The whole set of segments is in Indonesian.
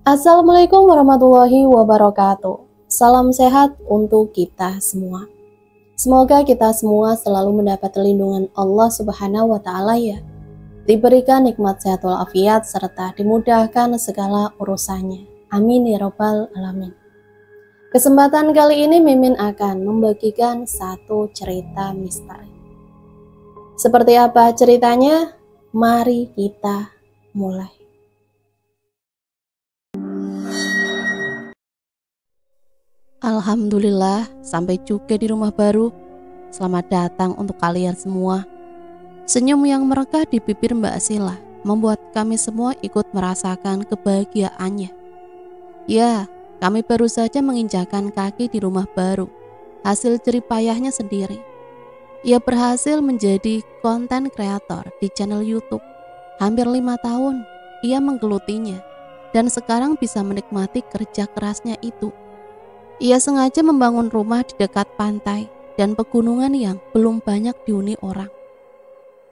Assalamualaikum warahmatullahi wabarakatuh. Salam sehat untuk kita semua. Semoga kita semua selalu mendapat lindungan Allah Subhanahu wa Ta'ala, ya. Diberikan nikmat sehat walafiat serta dimudahkan segala urusannya. Amin ya Rabbal Alamin. Kesempatan kali ini Mimin akan membagikan satu cerita misteri. Seperti apa ceritanya? Mari kita mulai. Alhamdulillah, sampai juga di rumah baru. Selamat datang untuk kalian semua. Senyum yang merekah di bibir Mbak Sila membuat kami semua ikut merasakan kebahagiaannya. Ya, kami baru saja menginjakan kaki di rumah baru, hasil jerih payahnya sendiri. Ia berhasil menjadi konten kreator di channel YouTube. Hampir 5 tahun ia menggelutinya, dan sekarang bisa menikmati kerja kerasnya itu. Ia sengaja membangun rumah di dekat pantai dan pegunungan yang belum banyak dihuni orang.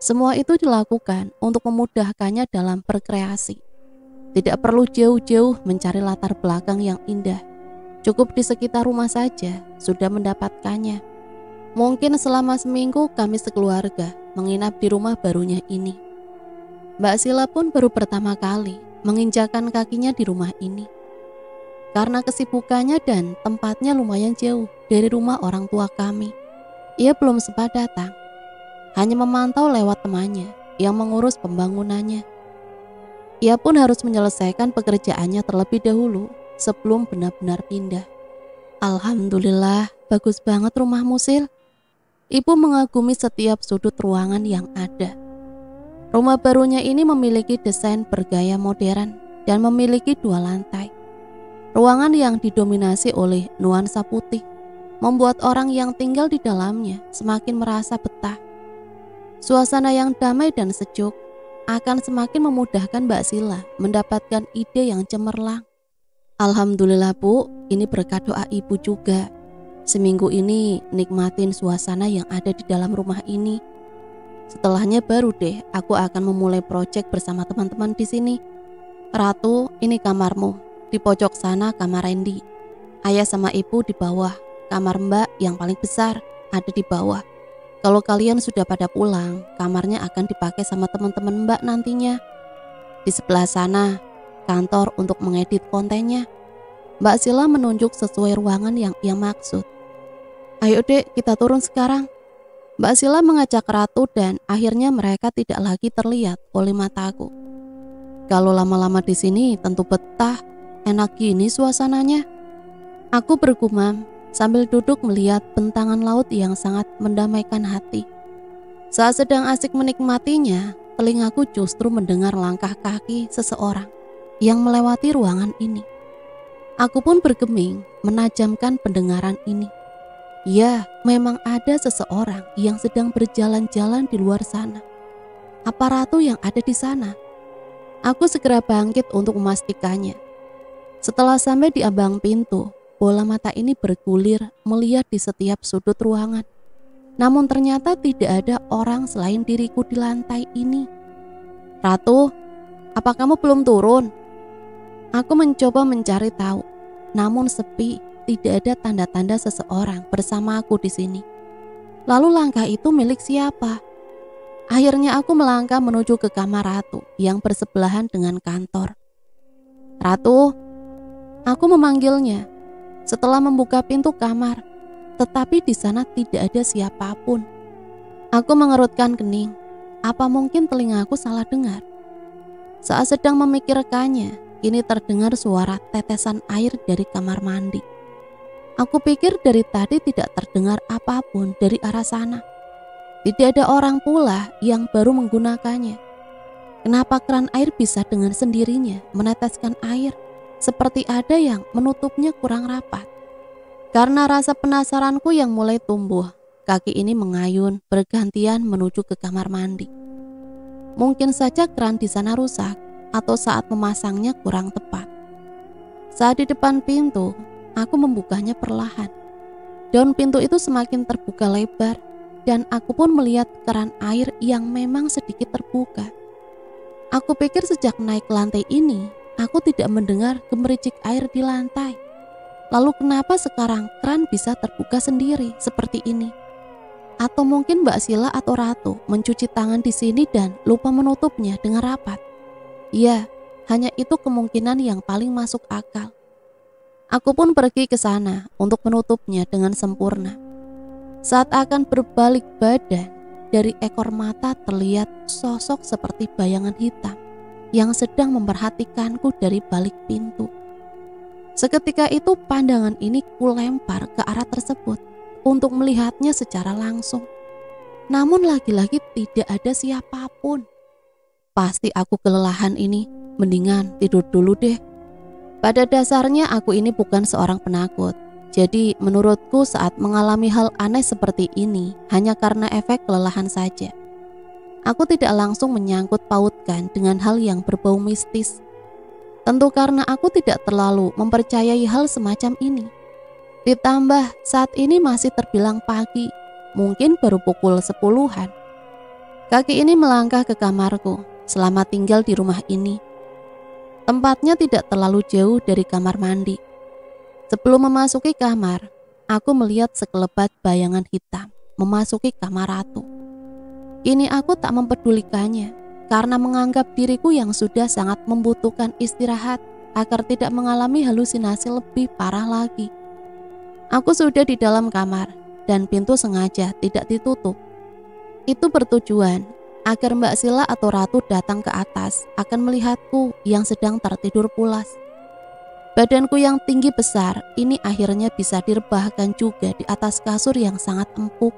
Semua itu dilakukan untuk memudahkannya dalam berkreasi. Tidak perlu jauh-jauh mencari latar belakang yang indah. Cukup di sekitar rumah saja sudah mendapatkannya. Mungkin selama seminggu kami sekeluarga menginap di rumah barunya ini. Mbak Sila pun baru pertama kali menginjakan kakinya di rumah ini. Karena kesibukannya dan tempatnya lumayan jauh dari rumah orang tua kami, ia belum sempat datang. Hanya memantau lewat temannya yang mengurus pembangunannya. Ia pun harus menyelesaikan pekerjaannya terlebih dahulu sebelum benar-benar pindah. Alhamdulillah, bagus banget rumahmu, Sil. Ibu mengagumi setiap sudut ruangan yang ada. Rumah barunya ini memiliki desain bergaya modern dan memiliki 2 lantai. Ruangan yang didominasi oleh nuansa putih membuat orang yang tinggal di dalamnya semakin merasa betah. Suasana yang damai dan sejuk akan semakin memudahkan Mbak Sila mendapatkan ide yang cemerlang. Alhamdulillah Bu, ini berkat doa Ibu juga. Seminggu ini nikmatin suasana yang ada di dalam rumah ini. Setelahnya baru deh aku akan memulai proyek bersama teman-teman di sini. Ratu, ini kamarmu. Di pojok sana kamar Randy. Ayah sama ibu di bawah. Kamar Mbak yang paling besar ada di bawah. Kalau kalian sudah pada pulang, kamarnya akan dipakai sama teman-teman Mbak nantinya. Di sebelah sana, kantor untuk mengedit kontennya. Mbak Sila menunjuk sesuai ruangan yang ia maksud. Ayo dek, kita turun sekarang. Mbak Sila mengajak Ratu dan akhirnya mereka tidak lagi terlihat oleh mataku. Kalau lama-lama di sini tentu betah. Enak gini suasananya. Aku bergumam sambil duduk melihat bentangan laut yang sangat mendamaikan hati. Saat sedang asik menikmatinya, telingaku justru mendengar langkah kaki seseorang yang melewati ruangan ini. Aku pun bergeming menajamkan pendengaran ini. Ya, memang ada seseorang yang sedang berjalan-jalan di luar sana. Apa Ratu yang ada di sana? Aku segera bangkit untuk memastikannya. Setelah sampai di ambang pintu, bola mata ini bergulir melihat di setiap sudut ruangan. Namun ternyata tidak ada orang selain diriku di lantai ini. Ratu, apa kamu belum turun? Aku mencoba mencari tahu, namun sepi, tidak ada tanda-tanda seseorang bersama aku di sini. Lalu langkah itu milik siapa? Akhirnya aku melangkah menuju ke kamar Ratu yang bersebelahan dengan kantor. Ratu, aku memanggilnya setelah membuka pintu kamar, tetapi di sana tidak ada siapapun. Aku mengerutkan kening. Apa mungkin telingaku salah dengar? Saat sedang memikirkannya, kini terdengar suara tetesan air dari kamar mandi. Aku pikir dari tadi tidak terdengar apapun dari arah sana. Tidak ada orang pula yang baru menggunakannya. Kenapa keran air bisa dengan sendirinya meneteskan air? Seperti ada yang menutupnya kurang rapat. Karena rasa penasaranku yang mulai tumbuh, kaki ini mengayun bergantian menuju ke kamar mandi. Mungkin saja keran di sana rusak atau saat memasangnya kurang tepat. Saat di depan pintu, aku membukanya perlahan. Daun pintu itu semakin terbuka lebar dan aku pun melihat keran air yang memang sedikit terbuka. Aku pikir sejak naik ke lantai ini, aku tidak mendengar gemericik air di lantai. Lalu kenapa sekarang keran bisa terbuka sendiri seperti ini? Atau mungkin Mbak Sila atau Ratu mencuci tangan di sini dan lupa menutupnya dengan rapat? Ya, hanya itu kemungkinan yang paling masuk akal. Aku pun pergi ke sana untuk menutupnya dengan sempurna. Saat akan berbalik badan, dari ekor mata terlihat sosok seperti bayangan hitam yang sedang memperhatikanku dari balik pintu. Seketika itu pandangan ini kulempar ke arah tersebut untuk melihatnya secara langsung. Namun lagi-lagi tidak ada siapapun. Pasti aku kelelahan ini, mendingan tidur dulu deh. Pada dasarnya aku ini bukan seorang penakut. Jadi menurutku saat mengalami hal aneh seperti ini hanya karena efek kelelahan saja. Aku tidak langsung menyangkut pautkan dengan hal yang berbau mistis. Tentu karena aku tidak terlalu mempercayai hal semacam ini. Ditambah saat ini masih terbilang pagi, mungkin baru pukul 10-an. Kaki ini melangkah ke kamarku selama tinggal di rumah ini. Tempatnya tidak terlalu jauh dari kamar mandi. Sebelum memasuki kamar, aku melihat sekelebat bayangan hitam memasuki kamar Ratu. Kini aku tak mempedulikannya karena menganggap diriku yang sudah sangat membutuhkan istirahat agar tidak mengalami halusinasi lebih parah lagi. Aku sudah di dalam kamar dan pintu sengaja tidak ditutup. Itu bertujuan agar Mbak Sila atau Ratu datang ke atas akan melihatku yang sedang tertidur pulas. Badanku yang tinggi besar ini akhirnya bisa direbahkan juga di atas kasur yang sangat empuk.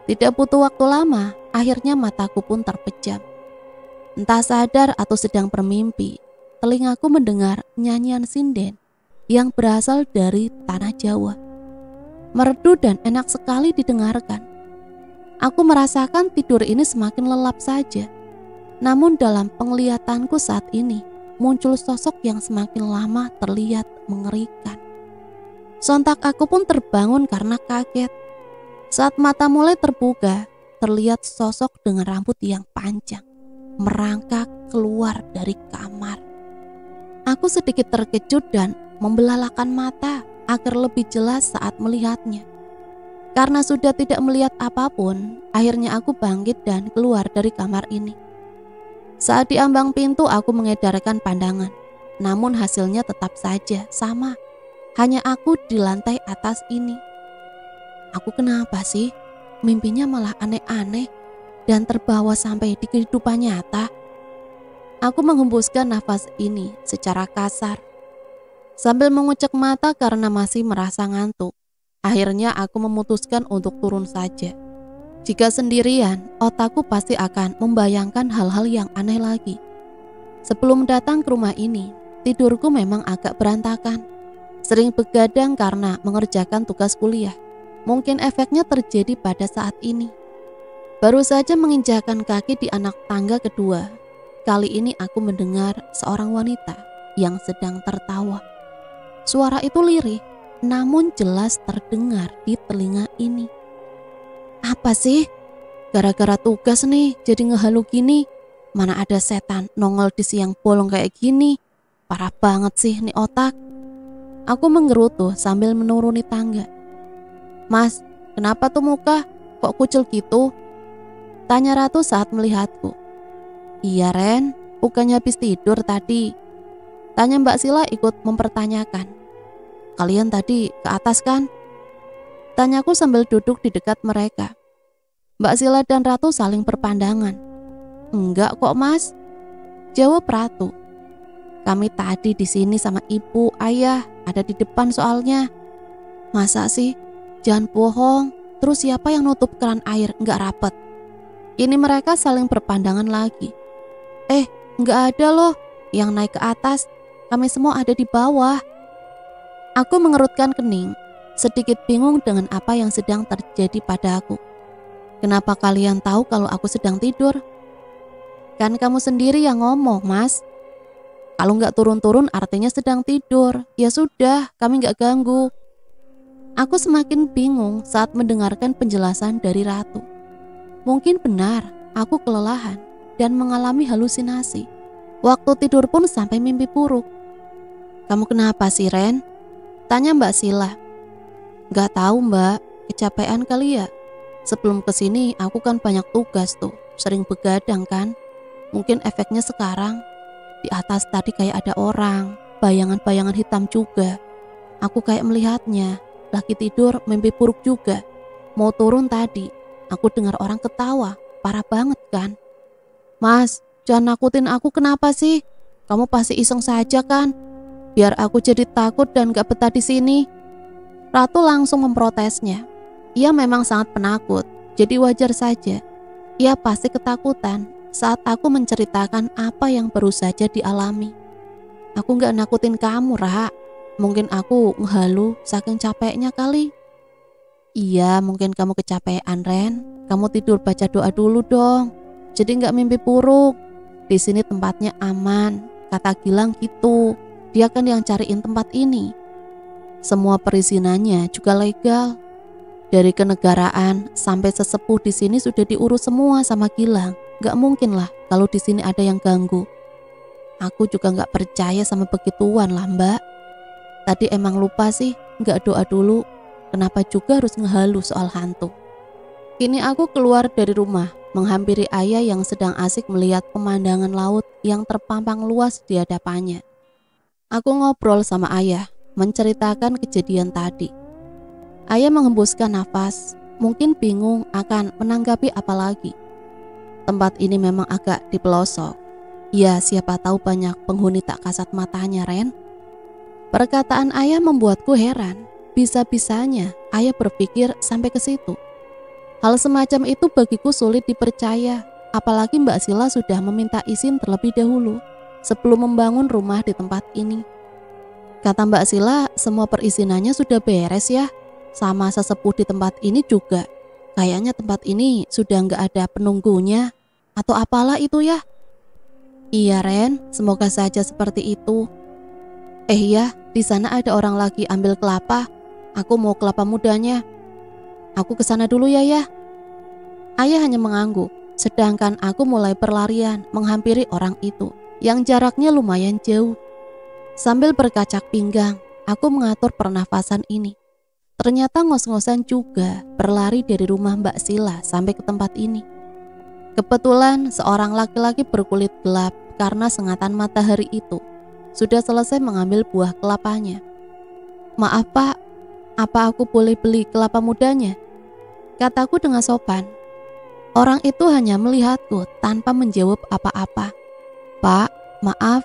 Tidak butuh waktu lama, akhirnya mataku pun terpejam. Entah sadar atau sedang bermimpi, telingaku mendengar nyanyian sinden yang berasal dari tanah Jawa. Merdu dan enak sekali didengarkan. Aku merasakan tidur ini semakin lelap saja. Namun dalam penglihatanku saat ini, muncul sosok yang semakin lama terlihat mengerikan. Sontak aku pun terbangun karena kaget. Saat mata mulai terbuka, terlihat sosok dengan rambut yang panjang merangkak keluar dari kamar. Aku sedikit terkejut dan membelalakan mata agar lebih jelas saat melihatnya. Karena sudah tidak melihat apapun, akhirnya aku bangkit dan keluar dari kamar ini. Saat di ambang pintu aku mengedarkan pandangan, namun hasilnya tetap saja sama. Hanya aku di lantai atas ini. Aku kenapa sih? Mimpinya malah aneh-aneh dan terbawa sampai di kehidupan nyata. Aku menghembuskan nafas ini secara kasar sambil mengucek mata karena masih merasa ngantuk. Akhirnya aku memutuskan untuk turun saja. Jika sendirian, otakku pasti akan membayangkan hal-hal yang aneh lagi. Sebelum datang ke rumah ini, tidurku memang agak berantakan. Sering begadang karena mengerjakan tugas kuliah. Mungkin efeknya terjadi pada saat ini. Baru saja menginjakkan kaki di anak tangga kedua. Kali ini aku mendengar seorang wanita yang sedang tertawa. Suara itu lirih, namun jelas terdengar di telinga ini. Apa sih? Gara-gara tugas nih jadi ngehalu gini. Mana ada setan nongol di siang bolong kayak gini. Parah banget sih nih otak. Aku menggerutu sambil menuruni tangga. Mas, kenapa tuh muka kok kucel gitu? Tanya Ratu saat melihatku. Iya Ren, bukannya habis tidur tadi. Tanya Mbak Sila ikut mempertanyakan. Kalian tadi ke atas kan? Tanyaku sambil duduk di dekat mereka. Mbak Sila dan Ratu saling berpandangan. Enggak kok mas, jawab Ratu. Kami tadi di sini sama ibu, ayah, ada di depan soalnya. Masa sih? Jangan bohong. Terus siapa yang nutup keran air enggak rapet? Kini mereka saling berpandangan lagi. Enggak ada loh. Yang naik ke atas, kami semua ada di bawah. Aku mengerutkan kening. Sedikit bingung dengan apa yang sedang terjadi pada aku. Kenapa kalian tahu kalau aku sedang tidur? Kan kamu sendiri yang ngomong, Mas. Kalau nggak turun-turun artinya sedang tidur. Ya sudah, kami nggak ganggu. Aku semakin bingung saat mendengarkan penjelasan dari Ratu. Mungkin benar, aku kelelahan dan mengalami halusinasi. Waktu tidur pun sampai mimpi buruk. Kamu kenapa sih, Ren? Tanya Mbak Sila. Gak tahu Mbak, kecapean kali ya. Sebelum kesini aku kan banyak tugas tuh, sering begadang kan. Mungkin efeknya sekarang. Di atas tadi kayak ada orang, bayangan-bayangan hitam juga. Aku kayak melihatnya, lagi tidur mimpi buruk juga. Mau turun tadi, aku dengar orang ketawa, parah banget kan. Mas, jangan nakutin aku kenapa sih? Kamu pasti iseng saja kan? Biar aku jadi takut dan gak betah di sini. Ratu langsung memprotesnya. Ia memang sangat penakut, jadi wajar saja. Ia pasti ketakutan saat aku menceritakan apa yang baru saja dialami. Aku gak nakutin kamu, Ra. Mungkin aku ngehalu saking capeknya kali. Iya, mungkin kamu kecapean, Ren. Kamu tidur baca doa dulu dong. Jadi gak mimpi buruk. Di sini tempatnya aman, kata Gilang gitu. Dia kan yang cariin tempat ini. Semua perizinannya juga legal. Dari kenegaraan sampai sesepuh di sini sudah diurus semua sama Gilang. Gak mungkin lah kalau di sini ada yang ganggu. Aku juga gak percaya sama begituan lah Mbak. Tadi emang lupa sih, gak doa dulu. Kenapa juga harus ngehalu soal hantu? Kini aku keluar dari rumah, menghampiri ayah yang sedang asik melihat pemandangan laut yang terpampang luas di hadapannya. Aku ngobrol sama ayah, menceritakan kejadian tadi. Ayah menghembuskan nafas, mungkin bingung akan menanggapi apa lagi. Tempat ini memang agak di pelosok. Ya, siapa tahu banyak penghuni tak kasat matanya, Ren. Perkataan ayah membuatku heran. Bisa-bisanya ayah berpikir sampai ke situ. Hal semacam itu bagiku sulit dipercaya, apalagi Mbak Sila sudah meminta izin terlebih dahulu sebelum membangun rumah di tempat ini. Kata Mbak Sila, semua perizinannya sudah beres ya. Sama sesepuh di tempat ini juga. Kayaknya tempat ini sudah nggak ada penunggunya atau apalah itu ya. Iya Ren, semoga saja seperti itu. Iya, di sana ada orang lagi ambil kelapa. Aku mau kelapa mudanya. Aku kesana dulu ya. Ayah hanya mengangguk, sedangkan aku mulai berlarian menghampiri orang itu yang jaraknya lumayan jauh. Sambil berkacak pinggang, aku mengatur pernafasan ini. Ternyata ngos-ngosan juga berlari dari rumah Mbak Sila sampai ke tempat ini. Kebetulan seorang laki-laki berkulit gelap karena sengatan matahari itu sudah selesai mengambil buah kelapanya. Maaf Pak, apa aku boleh beli kelapa mudanya? Kataku dengan sopan. Orang itu hanya melihatku tanpa menjawab apa-apa. Pak, maaf,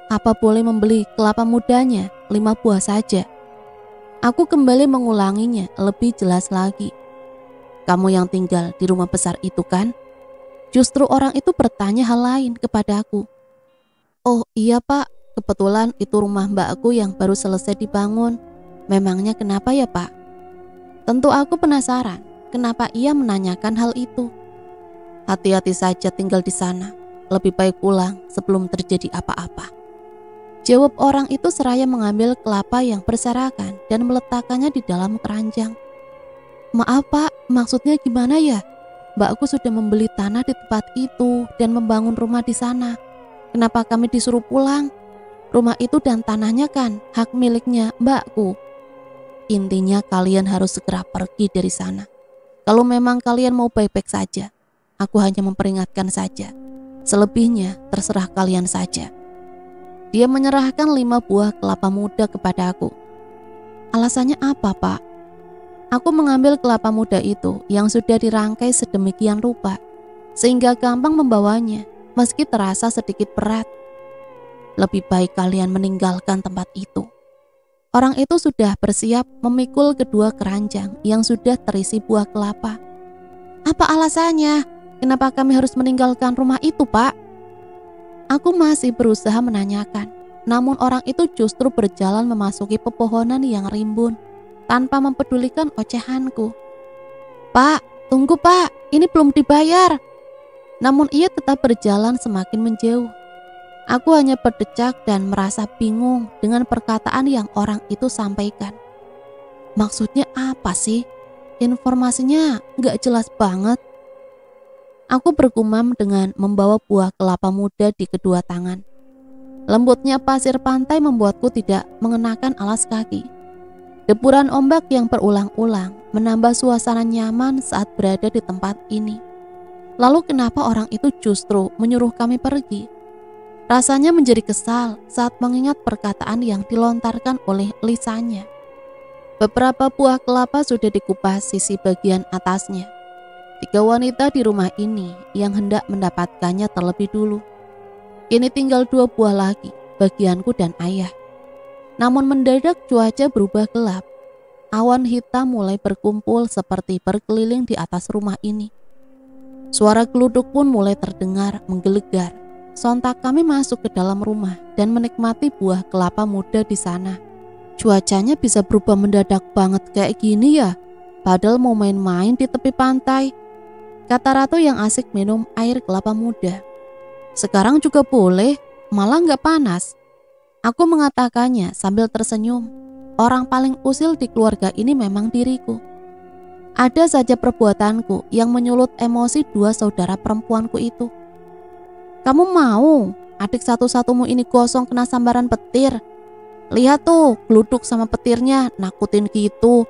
apa boleh membeli kelapa mudanya 5 buah saja? Aku kembali mengulanginya lebih jelas lagi. Kamu yang tinggal di rumah besar itu kan? Justru orang itu bertanya hal lain kepadaku. Oh iya Pak, kebetulan itu rumah mbakku yang baru selesai dibangun. Memangnya kenapa ya Pak? Tentu aku penasaran kenapa ia menanyakan hal itu. Hati-hati saja tinggal di sana. Lebih baik pulang sebelum terjadi apa-apa. Jawab orang itu seraya mengambil kelapa yang berserakan dan meletakkannya di dalam keranjang. Maaf Pak, maksudnya gimana ya? Mbakku sudah membeli tanah di tempat itu dan membangun rumah di sana. Kenapa kami disuruh pulang? Rumah itu dan tanahnya kan hak miliknya mbakku. Intinya kalian harus segera pergi dari sana. Kalau memang kalian mau baik-baik saja, aku hanya memperingatkan saja. Selebihnya terserah kalian saja. Dia menyerahkan 5 buah kelapa muda kepadaku. Alasannya apa Pak? Aku mengambil kelapa muda itu yang sudah dirangkai sedemikian rupa, sehingga gampang membawanya meski terasa sedikit berat. Lebih baik kalian meninggalkan tempat itu. Orang itu sudah bersiap memikul kedua keranjang yang sudah terisi buah kelapa. Apa alasannya? Kenapa kami harus meninggalkan rumah itu Pak? Aku masih berusaha menanyakan, namun orang itu justru berjalan memasuki pepohonan yang rimbun tanpa mempedulikan ocehanku. Pak, tunggu Pak, ini belum dibayar. Namun ia tetap berjalan semakin menjauh. Aku hanya berdecak dan merasa bingung dengan perkataan yang orang itu sampaikan. Maksudnya apa sih? Informasinya gak jelas banget. Aku bergumam dengan membawa buah kelapa muda di kedua tangan. Lembutnya pasir pantai membuatku tidak mengenakan alas kaki. Deburan ombak yang berulang-ulang menambah suasana nyaman saat berada di tempat ini. Lalu kenapa orang itu justru menyuruh kami pergi? Rasanya menjadi kesal saat mengingat perkataan yang dilontarkan oleh lisannya. Beberapa buah kelapa sudah dikupas sisi bagian atasnya. 3 wanita di rumah ini yang hendak mendapatkannya terlebih dulu. Kini tinggal 2 buah lagi, bagianku dan ayah. Namun mendadak cuaca berubah gelap. Awan hitam mulai berkumpul seperti berkeliling di atas rumah ini. Suara geluduk pun mulai terdengar menggelegar. Sontak kami masuk ke dalam rumah dan menikmati buah kelapa muda di sana. Cuacanya bisa berubah mendadak banget kayak gini ya, padahal mau main-main di tepi pantai, kata Ratu yang asik minum air kelapa muda. Sekarang juga boleh, malah gak panas. Aku mengatakannya sambil tersenyum. Orang paling usil di keluarga ini memang diriku. Ada saja perbuatanku yang menyulut emosi 2 saudara perempuanku itu. Kamu mau adik satu-satumu ini gosong kena sambaran petir? Lihat tuh, geluduk sama petirnya, nakutin gitu.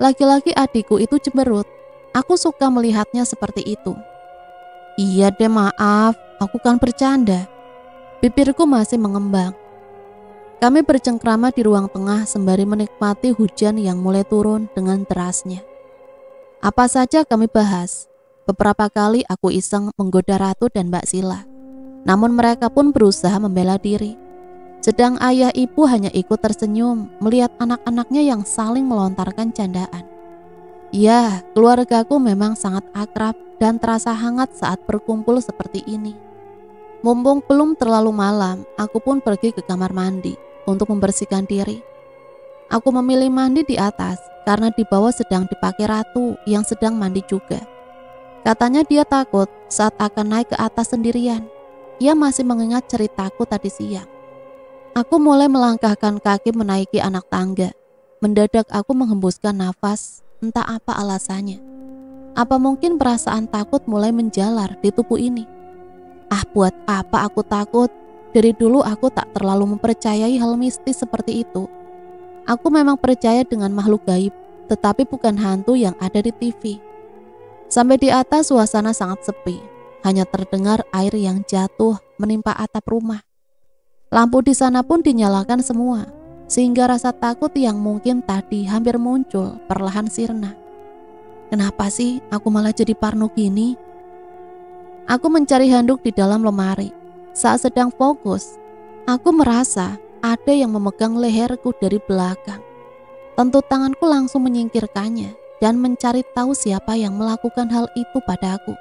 Lagi-lagi adikku itu cemberut. Aku suka melihatnya seperti itu. Iya deh, maaf, aku kan bercanda. Bibirku masih mengembang. Kami bercengkrama di ruang tengah sembari menikmati hujan yang mulai turun dengan derasnya. Apa saja kami bahas. Beberapa kali aku iseng menggoda Ratu dan Mbak Sila. Namun mereka pun berusaha membela diri. Sedang ayah ibu hanya ikut tersenyum melihat anak-anaknya yang saling melontarkan candaan. Ya, keluargaku memang sangat akrab dan terasa hangat saat berkumpul seperti ini. Mumpung belum terlalu malam, aku pun pergi ke kamar mandi untuk membersihkan diri. Aku memilih mandi di atas karena di bawah sedang dipakai Ratu yang sedang mandi juga. Katanya dia takut saat akan naik ke atas sendirian. Ia masih mengingat ceritaku tadi siang. Aku mulai melangkahkan kaki menaiki anak tangga. Mendadak aku menghembuskan nafas, entah apa alasannya. Apa mungkin perasaan takut mulai menjalar di tubuh ini? Ah, buat apa aku takut? Dari dulu aku tak terlalu mempercayai hal mistis seperti itu. Aku memang percaya dengan makhluk gaib, tetapi bukan hantu yang ada di TV. Sampai di atas suasana sangat sepi. Hanya terdengar air yang jatuh menimpa atap rumah. Lampu di sana pun dinyalakan semua, sehingga rasa takut yang mungkin tadi hampir muncul perlahan sirna. Kenapa sih aku malah jadi parno gini? Aku mencari handuk di dalam lemari. Saat sedang fokus, aku merasa ada yang memegang leherku dari belakang. Tentu tanganku langsung menyingkirkannya dan mencari tahu siapa yang melakukan hal itu padaku.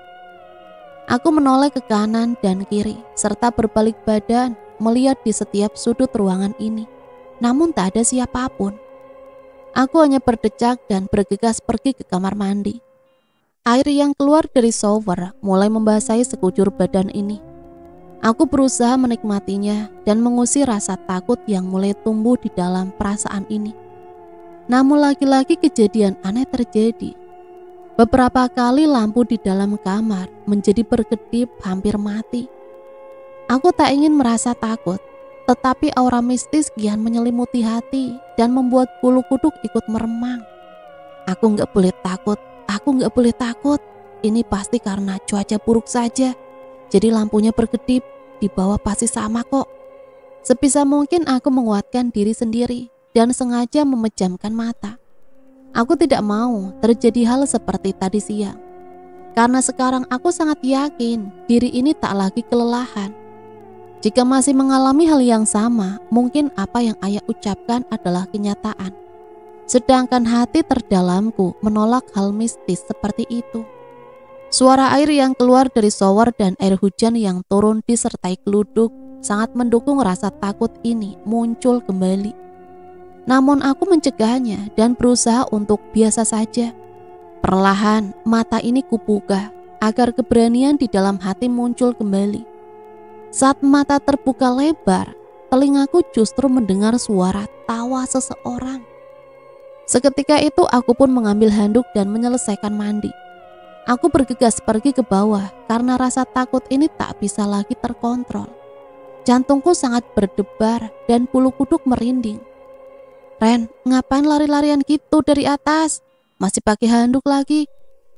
Aku menoleh ke kanan dan kiri serta berbalik badan melihat di setiap sudut ruangan ini. Namun tak ada siapapun. Aku hanya berdecak dan bergegas pergi ke kamar mandi. Air yang keluar dari shower mulai membasahi sekujur badan ini. Aku berusaha menikmatinya dan mengusir rasa takut yang mulai tumbuh di dalam perasaan ini. Namun lagi-lagi kejadian aneh terjadi. Beberapa kali lampu di dalam kamar menjadi berkedip hampir mati. Aku tak ingin merasa takut, tetapi aura mistis kian menyelimuti hati dan membuat bulu kuduk ikut meremang. Aku gak boleh takut, aku gak boleh takut. Ini pasti karena cuaca buruk saja. Jadi lampunya berkedip, di bawah pasti sama kok. Sebisa mungkin aku menguatkan diri sendiri dan sengaja memejamkan mata. Aku tidak mau terjadi hal seperti tadi siang. Karena sekarang aku sangat yakin diri ini tak lagi kelelahan. Jika masih mengalami hal yang sama, mungkin apa yang ayah ucapkan adalah kenyataan. Sedangkan hati terdalamku menolak hal mistis seperti itu. Suara air yang keluar dari shower dan air hujan yang turun disertai geluduk sangat mendukung rasa takut ini muncul kembali. Namun aku mencegahnya dan berusaha untuk biasa saja. Perlahan mata ini kubuka agar keberanian di dalam hati muncul kembali. Saat mata terbuka lebar, telingaku justru mendengar suara tawa seseorang. Seketika itu aku pun mengambil handuk dan menyelesaikan mandi. Aku bergegas pergi ke bawah karena rasa takut ini tak bisa lagi terkontrol. Jantungku sangat berdebar dan bulu kuduk merinding. Ren, ngapain lari-larian gitu dari atas? Masih pakai handuk lagi.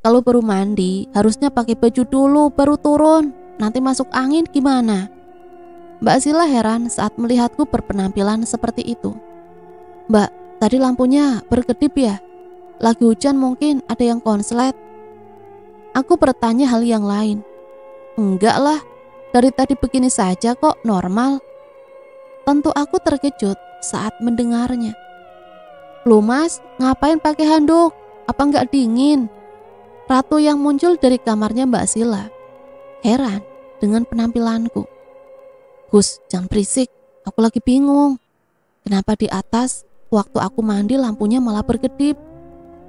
Kalau baru mandi, harusnya pakai baju dulu baru turun. Nanti masuk angin gimana? Mbak Sila heran saat melihatku berpenampilan seperti itu. Mbak, tadi lampunya berkedip ya? Lagi hujan mungkin ada yang konslet. Aku bertanya hal yang lain. Enggak lah, dari tadi begini saja kok, normal. Tentu aku terkejut saat mendengarnya. Loh mas, ngapain pakai handuk? Apa enggak dingin? Ratu yang muncul dari kamarnya Mbak Sila heran dengan penampilanku. Gus, jangan berisik, aku lagi bingung. Kenapa di atas waktu aku mandi lampunya malah berkedip?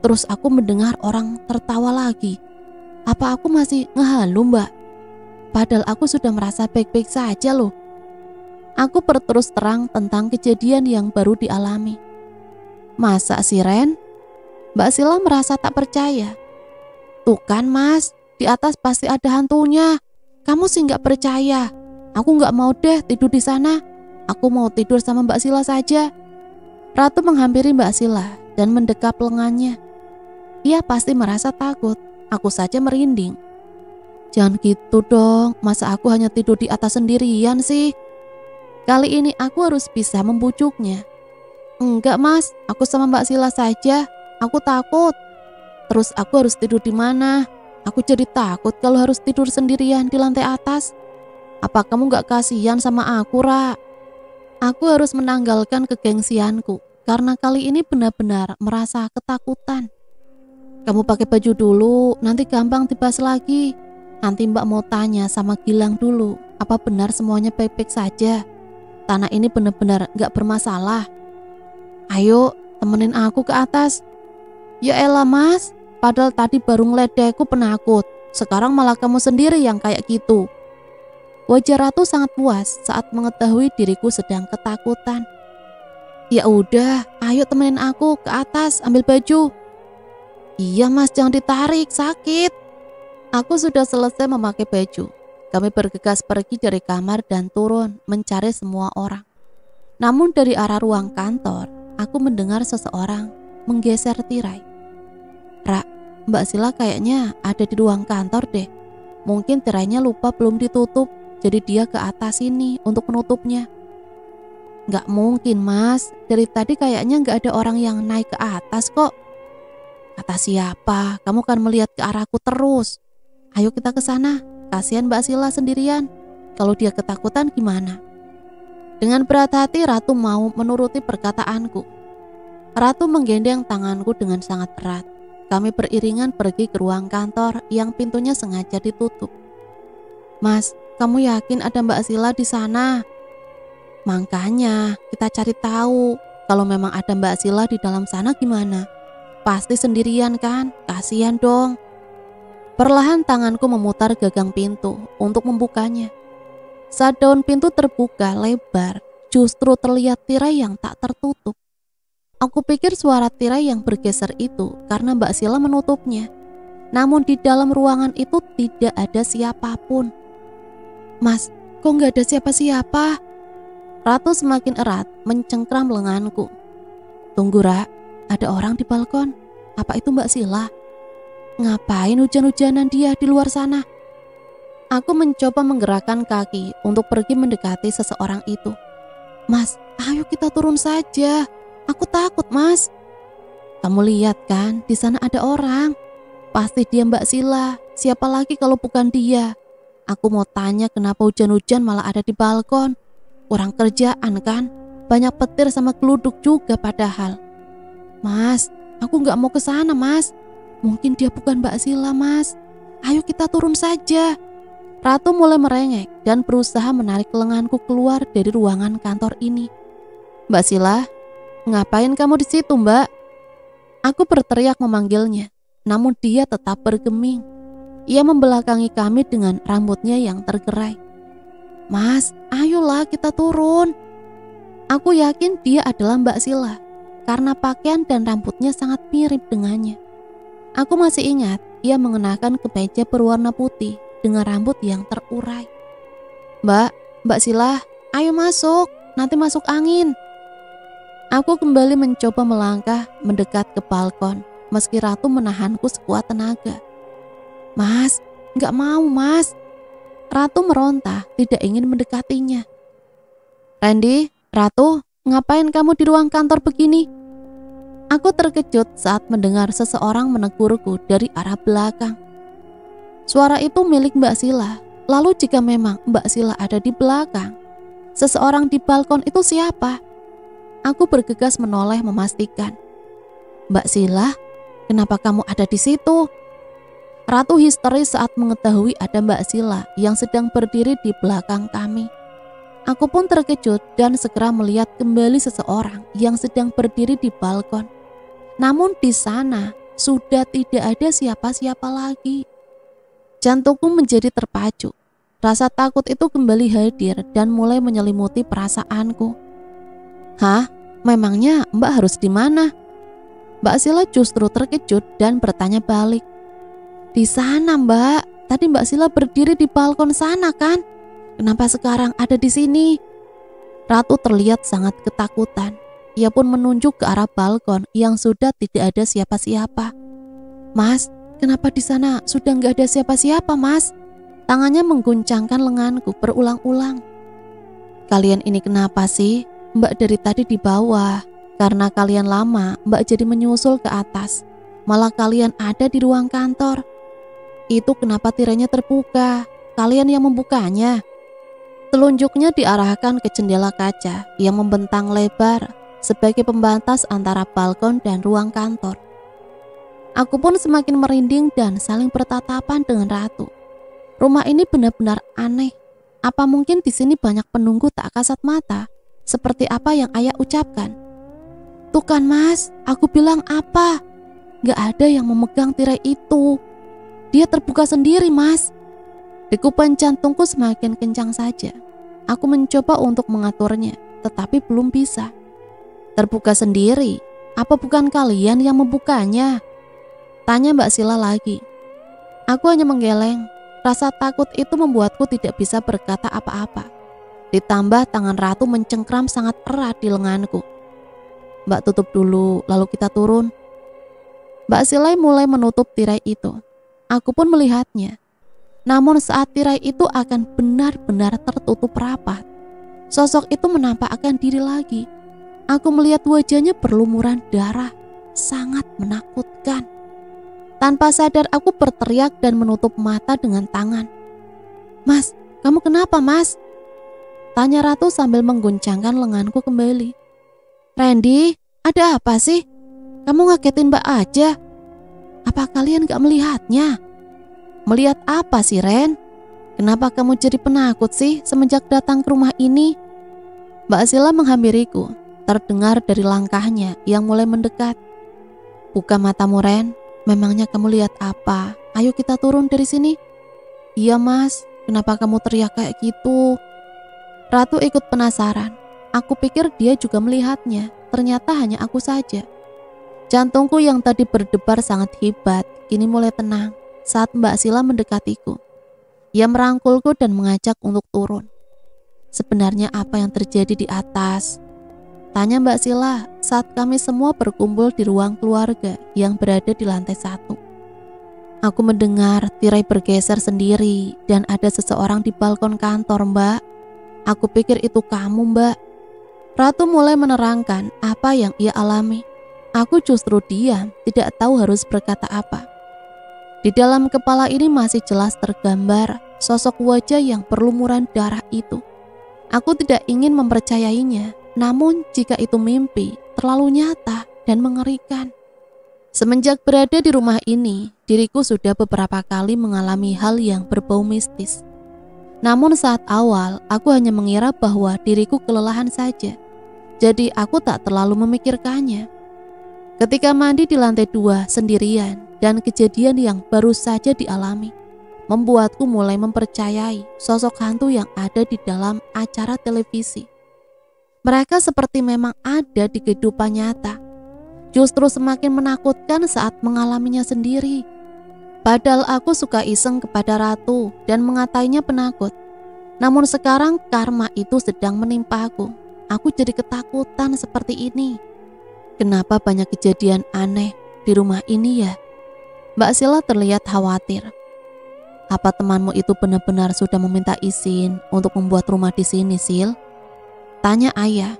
Terus aku mendengar orang tertawa lagi. Apa aku masih ngehalu mbak? Padahal aku sudah merasa baik-baik saja loh. Aku berterus terang tentang kejadian yang baru dialami. Masa sih Ren? Mbak Sila merasa tak percaya. Tuh kan mas, di atas pasti ada hantunya. Kamu sih gak percaya. Aku gak mau deh tidur di sana. Aku mau tidur sama Mbak Sila saja. Ratu menghampiri Mbak Sila dan mendekap lengannya. Ia pasti merasa takut. Aku saja merinding. Jangan gitu dong, masa aku hanya tidur di atas sendirian sih? Kali ini aku harus bisa membujuknya. Enggak mas, aku sama Mbak Sila saja. Aku takut. Terus aku harus tidur di mana? Aku jadi takut kalau harus tidur sendirian di lantai atas. Apa kamu gak kasihan sama aku, Ra? Aku harus menanggalkan kegengsianku karena kali ini benar-benar merasa ketakutan. Kamu pakai baju dulu, nanti gampang dibahas lagi. Nanti Mbak mau tanya sama Gilang dulu, apa benar semuanya baik-baik saja? Tanah ini benar-benar gak bermasalah. Ayo, temenin aku ke atas. Ya elah mas, padahal tadi baru ngeledekku penakut. Sekarang malah kamu sendiri yang kayak gitu. Wajah Ratu sangat puas saat mengetahui diriku sedang ketakutan. Ya udah, ayo temenin aku ke atas, ambil baju. Iya mas, jangan ditarik, sakit. Aku sudah selesai memakai baju. Kami bergegas pergi dari kamar dan turun mencari semua orang. Namun dari arah ruang kantor, aku mendengar seseorang menggeser tirai. Ra, Mbak Sila kayaknya ada di ruang kantor deh. Mungkin tirainya lupa belum ditutup, jadi dia ke atas sini untuk menutupnya. Gak mungkin mas, dari tadi kayaknya gak ada orang yang naik ke atas kok. Kata siapa? Kamu kan melihat ke arahku terus. Ayo kita ke sana. Kasihan Mbak Sila sendirian. Kalau dia ketakutan gimana? Dengan berat hati Ratu mau menuruti perkataanku. Ratu menggendeng tanganku dengan sangat erat. Kami beriringan pergi ke ruang kantor yang pintunya sengaja ditutup. Mas, kamu yakin ada Mbak Sila di sana? Makanya kita cari tahu. Kalau memang ada Mbak Sila di dalam sana gimana? Pasti sendirian kan? Kasihan dong. Perlahan tanganku memutar gagang pintu untuk membukanya. Saat daun pintu terbuka lebar, justru terlihat tirai yang tak tertutup. Aku pikir suara tirai yang bergeser itu karena Mbak Sila menutupnya. Namun di dalam ruangan itu tidak ada siapapun. Mas, kok gak ada siapa-siapa? Ratu semakin erat mencengkram lenganku. Tunggu Ra, ada orang di balkon. Apa itu Mbak Sila? Ngapain hujan-hujanan dia di luar sana? Aku mencoba menggerakkan kaki untuk pergi mendekati seseorang itu. Mas, ayo kita turun saja. Aku takut mas. Kamu lihat kan, di sana ada orang. Pasti dia Mbak Sila. Siapa lagi kalau bukan dia? Aku mau tanya kenapa hujan-hujan malah ada di balkon. Kurang kerjaan kan? Banyak petir sama geluduk juga padahal. Mas, aku gak mau ke sana mas. Mungkin dia bukan Mbak Sila mas. Ayo kita turun saja. Ratu mulai merengek dan berusaha menarik lenganku keluar dari ruangan kantor ini. Mbak Sila, ngapain kamu di situ mbak? Aku berteriak memanggilnya, namun dia tetap bergeming. Ia membelakangi kami dengan rambutnya yang tergerai. Mas, ayolah kita turun. Aku yakin dia adalah Mbak Sila karena pakaian dan rambutnya sangat mirip dengannya. Aku masih ingat ia mengenakan kemeja berwarna putih dengan rambut yang terurai. Mbak Sila, Ayo masuk, nanti masuk angin. Aku kembali mencoba melangkah mendekat ke balkon, meski Ratu menahanku sekuat tenaga. Mas, gak mau mas. Ratu meronta, tidak ingin mendekatinya. Randy, Ratu, ngapain kamu di ruang kantor begini? Aku terkejut saat mendengar seseorang menegurku dari arah belakang. Suara itu milik Mbak Sila. Lalu jika memang Mbak Sila ada di belakang, seseorang di balkon itu siapa? Aku bergegas menoleh memastikan. Mbak Sila, kenapa kamu ada di situ? Ratu histeris saat mengetahui ada Mbak Sila yang sedang berdiri di belakang kami. Aku pun terkejut dan segera melihat kembali seseorang yang sedang berdiri di balkon. Namun di sana sudah tidak ada siapa-siapa lagi. Jantungku menjadi terpacu. Rasa takut itu kembali hadir dan mulai menyelimuti perasaanku. Hah? Memangnya Mbak harus di mana? Mbak Sila justru terkejut dan bertanya balik. Di sana Mbak, tadi Mbak Sila berdiri di balkon sana kan? Kenapa sekarang ada di sini? Ratu terlihat sangat ketakutan. Ia pun menunjuk ke arah balkon yang sudah tidak ada siapa-siapa. Mas, kenapa di sana sudah nggak ada siapa-siapa mas? Tangannya mengguncangkan lenganku berulang-ulang. Kalian ini kenapa sih? Mbak dari tadi di bawah. Karena kalian lama, Mbak jadi menyusul ke atas. Malah kalian ada di ruang kantor. Itu kenapa tirainya terbuka? Kalian yang membukanya. Telunjuknya diarahkan ke jendela kaca yang membentang lebar sebagai pembatas antara balkon dan ruang kantor. Aku pun semakin merinding dan saling bertatapan dengan Ratu. Rumah ini benar-benar aneh. Apa mungkin di sini banyak penunggu tak kasat mata, seperti apa yang ayah ucapkan? Tuh kan mas, aku bilang apa? Gak ada yang memegang tirai itu. Dia terbuka sendiri mas. Degupan jantungku semakin kencang saja. Aku mencoba untuk mengaturnya, tetapi belum bisa. Terbuka sendiri? Apa bukan kalian yang membukanya? Tanya Mbak Sila lagi. Aku hanya menggeleng. Rasa takut itu membuatku tidak bisa berkata apa-apa. Ditambah tangan Ratu mencengkram sangat erat di lenganku. Mbak tutup dulu, lalu kita turun. Mbak Sila mulai menutup tirai itu. Aku pun melihatnya. Namun saat tirai itu akan benar-benar tertutup rapat, sosok itu menampakkan diri lagi. Aku melihat wajahnya berlumuran darah, sangat menakutkan. Tanpa sadar aku berteriak dan menutup mata dengan tangan. Mas, kamu kenapa mas? Tanya Ratu sambil mengguncangkan lenganku kembali. Randy, ada apa sih? Kamu ngagetin Mbak aja. Apa kalian gak melihatnya? Melihat apa sih Ren? Kenapa kamu jadi penakut sih semenjak datang ke rumah ini? Mbak Sila menghampiriku. Terdengar dari langkahnya yang mulai mendekat. Buka matamu Ren, memangnya kamu lihat apa? Ayo kita turun dari sini. Iya mas, kenapa kamu teriak kayak gitu? Ratu ikut penasaran. Aku pikir dia juga melihatnya, ternyata hanya aku saja. Jantungku yang tadi berdebar sangat hebat, kini mulai tenang saat Mbak Sila mendekatiku. Ia merangkulku dan mengajak untuk turun. Sebenarnya apa yang terjadi di atas? Tanya Mbak Sila saat kami semua berkumpul di ruang keluarga yang berada di lantai 1. Aku mendengar tirai bergeser sendiri dan ada seseorang di balkon kantor Mbak. Aku pikir itu kamu Mbak. Ratu mulai menerangkan apa yang ia alami. Aku justru diam, tidak tahu harus berkata apa. Di dalam kepala ini masih jelas tergambar sosok wajah yang berlumuran darah itu. Aku tidak ingin mempercayainya. Namun jika itu mimpi, terlalu nyata dan mengerikan. Semenjak berada di rumah ini, diriku sudah beberapa kali mengalami hal yang berbau mistis. Namun saat awal, aku hanya mengira bahwa diriku kelelahan saja. Jadi aku tak terlalu memikirkannya. Ketika mandi di lantai 2 sendirian dan kejadian yang baru saja dialami, membuatku mulai mempercayai sosok hantu yang ada di dalam acara televisi. Mereka seperti memang ada di kehidupan nyata. Justru semakin menakutkan saat mengalaminya sendiri. Padahal aku suka iseng kepada Ratu dan mengatainya penakut. Namun sekarang karma itu sedang menimpa aku. Aku jadi ketakutan seperti ini. Kenapa banyak kejadian aneh di rumah ini ya? Mbak Sila terlihat khawatir. Apa temanmu itu benar-benar sudah meminta izin untuk membuat rumah di sini, Sil? Tanya ayah.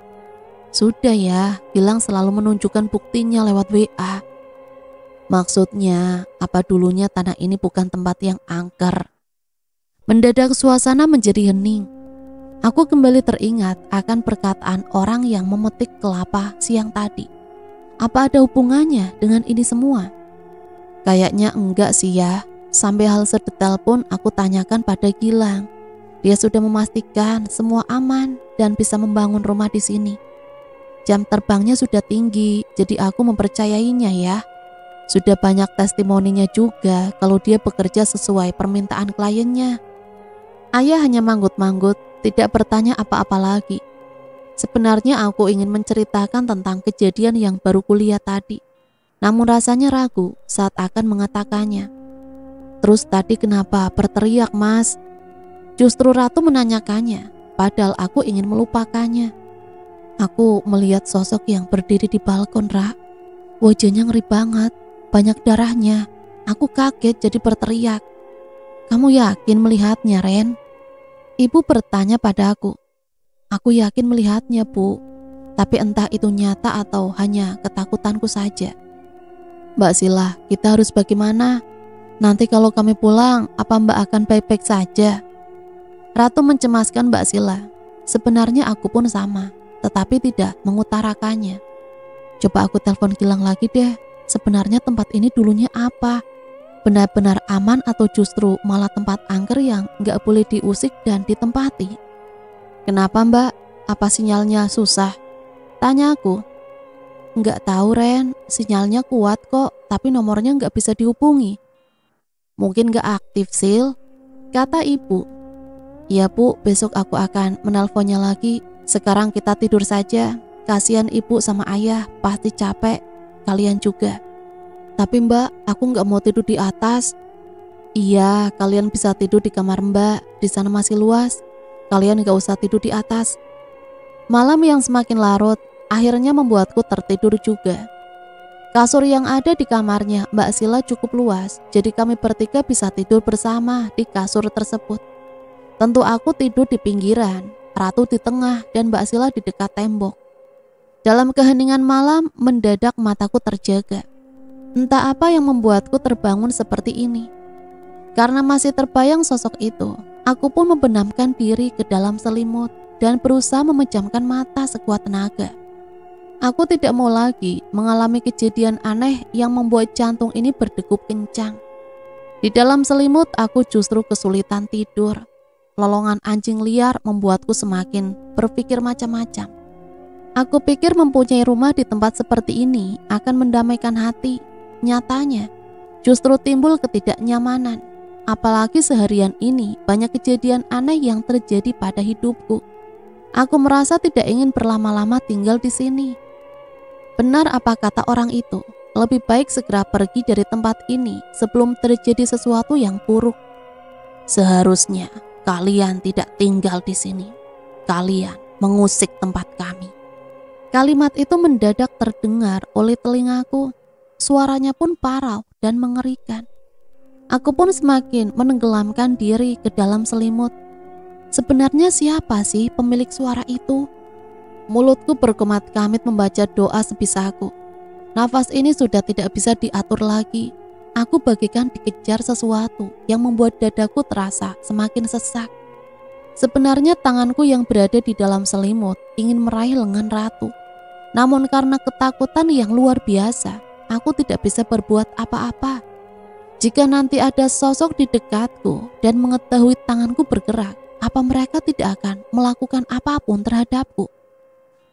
Sudah ya, bilang selalu menunjukkan buktinya lewat WA. Maksudnya, apa dulunya tanah ini bukan tempat yang angker? Mendadak suasana menjadi hening. Aku kembali teringat akan perkataan orang yang memetik kelapa siang tadi. Apa ada hubungannya dengan ini semua? Kayaknya enggak sih ya. Sampai hal sedetail pun aku tanyakan pada Gilang. Dia sudah memastikan semua aman dan bisa membangun rumah di sini. Jam terbangnya sudah tinggi, jadi aku mempercayainya ya. Sudah banyak testimoninya juga kalau dia bekerja sesuai permintaan kliennya. Ayah hanya manggut-manggut, tidak bertanya apa-apa lagi. Sebenarnya aku ingin menceritakan tentang kejadian yang baru kulihat tadi. Namun rasanya ragu saat akan mengatakannya. Terus tadi kenapa berteriak, Mas? Justru Ratu menanyakannya, padahal aku ingin melupakannya. Aku melihat sosok yang berdiri di balkon, Ra. Wajahnya ngeri banget, banyak darahnya. Aku kaget jadi berteriak. Kamu yakin melihatnya, Ren? Ibu bertanya pada aku. Aku yakin melihatnya, Bu. Tapi entah itu nyata atau hanya ketakutanku saja. Mbak Sila, kita harus bagaimana? Nanti kalau kami pulang, apa Mbak akan baik-baik saja? Ratu mencemaskan Mbak Sila. Sebenarnya aku pun sama, tetapi tidak mengutarakannya. Coba aku telepon Gilang lagi deh. Sebenarnya tempat ini dulunya apa? Benar-benar aman atau justru malah tempat angker yang gak boleh diusik dan ditempati? Kenapa Mbak? Apa sinyalnya susah? Tanya aku. Nggak tahu Ren, sinyalnya kuat kok, tapi nomornya nggak bisa dihubungi. Mungkin nggak aktif Sil, kata ibu. Ya Bu, besok aku akan menelponnya lagi. Sekarang kita tidur saja. Kasihan ibu sama ayah, pasti capek. Kalian juga. Tapi Mbak, aku nggak mau tidur di atas. Iya, kalian bisa tidur di kamar Mbak. Di sana masih luas. Kalian nggak usah tidur di atas. Malam yang semakin larut akhirnya membuatku tertidur juga. Kasur yang ada di kamarnya Mbak Sila cukup luas, jadi kami bertiga bisa tidur bersama di kasur tersebut. Tentu aku tidur di pinggiran, Ratu di tengah, dan Mbak Sila di dekat tembok. Dalam keheningan malam, mendadak mataku terjaga. Entah apa yang membuatku terbangun seperti ini. Karena masih terbayang sosok itu, aku pun membenamkan diri ke dalam selimut dan berusaha memejamkan mata sekuat tenaga. Aku tidak mau lagi mengalami kejadian aneh yang membuat jantung ini berdegup kencang. Di dalam selimut aku justru kesulitan tidur. Lolongan anjing liar membuatku semakin berpikir macam-macam. Aku pikir mempunyai rumah di tempat seperti ini akan mendamaikan hati. Nyatanya, justru timbul ketidaknyamanan. Apalagi seharian ini banyak kejadian aneh yang terjadi pada hidupku. Aku merasa tidak ingin berlama-lama tinggal di sini. Benar apa kata orang itu, lebih baik segera pergi dari tempat ini sebelum terjadi sesuatu yang buruk. Seharusnya kalian tidak tinggal di sini. Kalian mengusik tempat kami. Kalimat itu mendadak terdengar oleh telingaku. Suaranya pun parau dan mengerikan. Aku pun semakin menenggelamkan diri ke dalam selimut. Sebenarnya siapa sih pemilik suara itu? Mulutku berkemat-kamit membaca doa sebisaku. Nafas ini sudah tidak bisa diatur lagi. Aku bagaikan dikejar sesuatu yang membuat dadaku terasa semakin sesak. Sebenarnya tanganku yang berada di dalam selimut ingin meraih lengan Ratu. Namun karena ketakutan yang luar biasa, aku tidak bisa berbuat apa-apa. Jika nanti ada sosok di dekatku dan mengetahui tanganku bergerak, apa mereka tidak akan melakukan apapun terhadapku?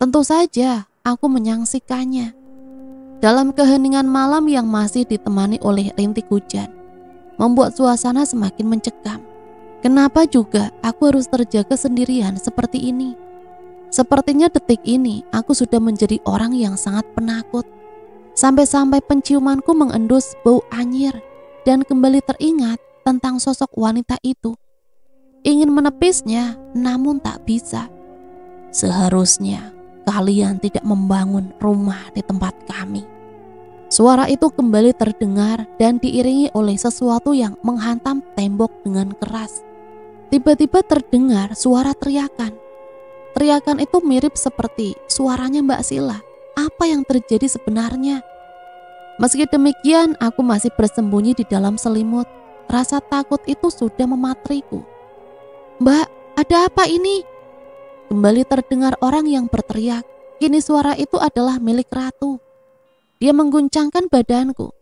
Tentu saja aku menyaksikannya. Dalam keheningan malam yang masih ditemani oleh rintik hujan, membuat suasana semakin mencekam. Kenapa juga aku harus terjaga sendirian seperti ini? Sepertinya detik ini aku sudah menjadi orang yang sangat penakut. Sampai-sampai penciumanku mengendus bau anyir dan kembali teringat tentang sosok wanita itu. ingin menepisnya, namun tak bisa. Seharusnya kalian tidak membangun rumah di tempat kami. Suara itu kembali terdengar dan diiringi oleh sesuatu yang menghantam tembok dengan keras. Tiba-tiba terdengar suara teriakan. Teriakan itu mirip seperti suaranya Mbak Sila. Apa yang terjadi sebenarnya? Meski demikian, aku masih bersembunyi di dalam selimut. Rasa takut itu sudah mematriku. "Mbak, ada apa ini?" Kembali terdengar orang yang berteriak. Kini suara itu adalah milik Ratu. Dia mengguncangkan badanku.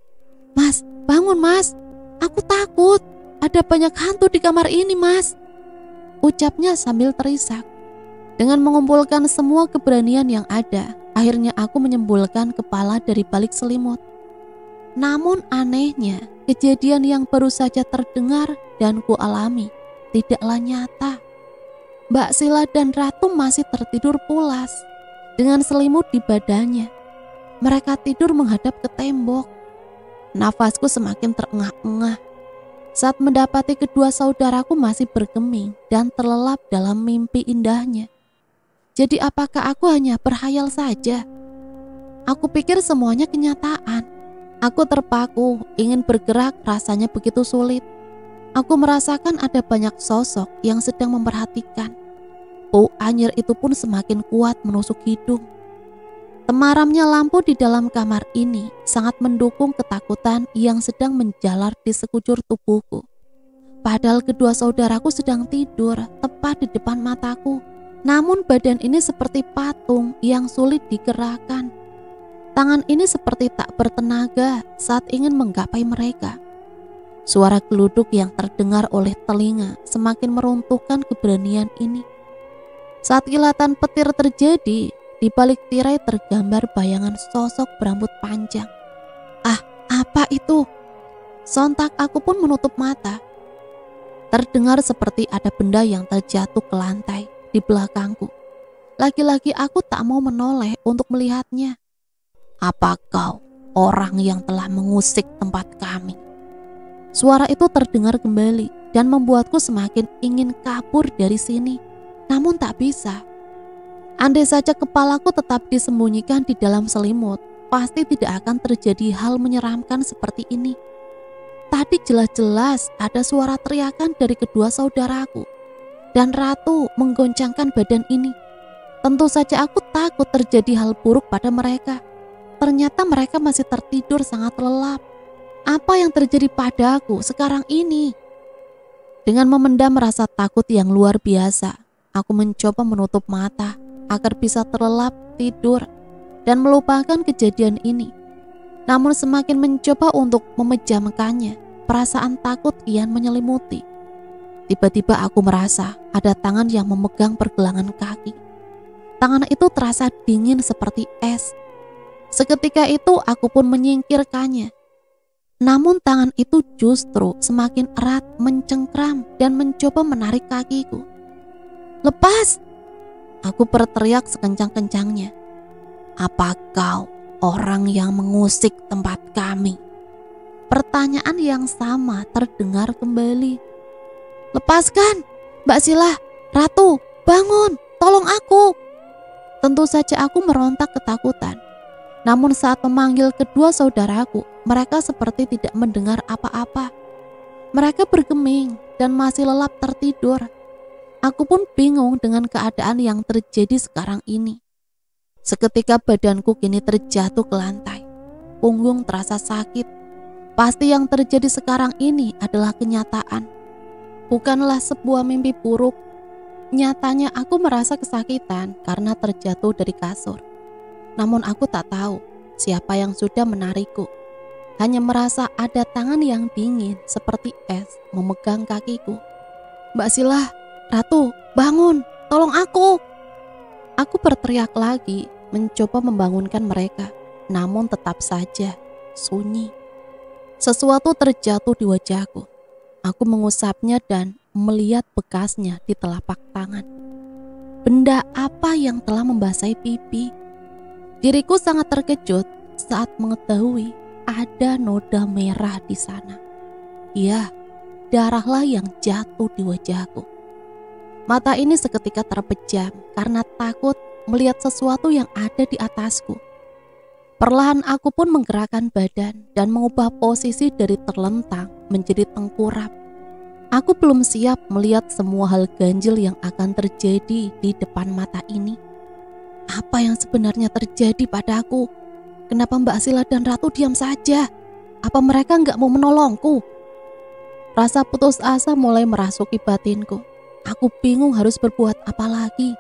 "Mas, bangun mas. Aku takut. Ada banyak hantu di kamar ini mas," ucapnya sambil terisak. Dengan mengumpulkan semua keberanian yang ada, akhirnya aku menyembulkan kepala dari balik selimut. Namun anehnya, kejadian yang baru saja terdengar dan kualami tidaklah nyata. Mbak Sila dan Ratu masih tertidur pulas dengan selimut di badannya. Mereka tidur menghadap ke tembok. Nafasku semakin terengah-engah saat mendapati kedua saudaraku masih bergeming dan terlelap dalam mimpi indahnya. Jadi apakah aku hanya berhayal saja? Aku pikir semuanya kenyataan. Aku terpaku, ingin bergerak rasanya begitu sulit. Aku merasakan ada banyak sosok yang sedang memperhatikan. Bau anyir itu pun semakin kuat menusuk hidung. Temaramnya lampu di dalam kamar ini sangat mendukung ketakutan yang sedang menjalar di sekujur tubuhku. Padahal kedua saudaraku sedang tidur tepat di depan mataku. Namun badan ini seperti patung yang sulit digerakkan. Tangan ini seperti tak bertenaga saat ingin menggapai mereka. Suara geluduk yang terdengar oleh telinga semakin meruntuhkan keberanian ini. Saat kilatan petir terjadi, di balik tirai tergambar bayangan sosok berambut panjang. "Ah, apa itu?" Sontak aku pun menutup mata. Terdengar seperti ada benda yang terjatuh ke lantai di belakangku. Lagi-lagi aku tak mau menoleh untuk melihatnya. "Apa kau orang yang telah mengusik tempat kami?" Suara itu terdengar kembali dan membuatku semakin ingin kabur dari sini. Namun tak bisa. Andai saja kepalaku tetap disembunyikan di dalam selimut, pasti tidak akan terjadi hal menyeramkan seperti ini. Tadi jelas-jelas ada suara teriakan dari kedua saudaraku, dan Ratu menggoncangkan badan ini. Tentu saja aku takut terjadi hal buruk pada mereka. Ternyata mereka masih tertidur sangat lelap. Apa yang terjadi padaku sekarang ini? Dengan memendam rasa takut yang luar biasa, aku mencoba menutup mata agar bisa terlelap tidur dan melupakan kejadian ini. Namun semakin mencoba untuk memejamkannya, perasaan takut kian menyelimuti. Tiba-tiba aku merasa ada tangan yang memegang pergelangan kaki. Tangan itu terasa dingin seperti es. Seketika itu aku pun menyingkirkannya. Namun tangan itu justru semakin erat mencengkram dan mencoba menarik kakiku. "Lepas!" Aku berteriak sekencang-kencangnya. "Apa kau orang yang mengusik tempat kami?" Pertanyaan yang sama terdengar kembali. "Lepaskan! Mbak Sila, Ratu, bangun! Tolong aku!" Tentu saja aku merontak ketakutan. Namun saat memanggil kedua saudaraku, mereka seperti tidak mendengar apa-apa. Mereka bergeming dan masih lelap tertidur. Aku pun bingung dengan keadaan yang terjadi sekarang ini. Seketika badanku kini terjatuh ke lantai. Punggung terasa sakit. Pasti yang terjadi sekarang ini adalah kenyataan. Bukanlah sebuah mimpi buruk. Nyatanya aku merasa kesakitan karena terjatuh dari kasur. Namun aku tak tahu siapa yang sudah menarikku. Hanya merasa ada tangan yang dingin seperti es memegang kakiku. "Mbak Sila, Ratu, bangun, tolong aku!" Aku berteriak lagi, mencoba membangunkan mereka. Namun tetap saja sunyi. Sesuatu terjatuh di wajahku. Aku mengusapnya dan melihat bekasnya di telapak tangan. Benda apa yang telah membasahi pipi? Diriku sangat terkejut saat mengetahui ada noda merah di sana. Ya, darahlah yang jatuh di wajahku. Mata ini seketika terpejam karena takut melihat sesuatu yang ada di atasku. Perlahan aku pun menggerakkan badan dan mengubah posisi dari terlentang menjadi tengkurap. Aku belum siap melihat semua hal ganjil yang akan terjadi di depan mata ini. Apa yang sebenarnya terjadi padaku? Kenapa Mbak Sila dan Ratu diam saja? Apa mereka nggak mau menolongku? Rasa putus asa mulai merasuki batinku. Aku bingung harus berbuat apa lagi.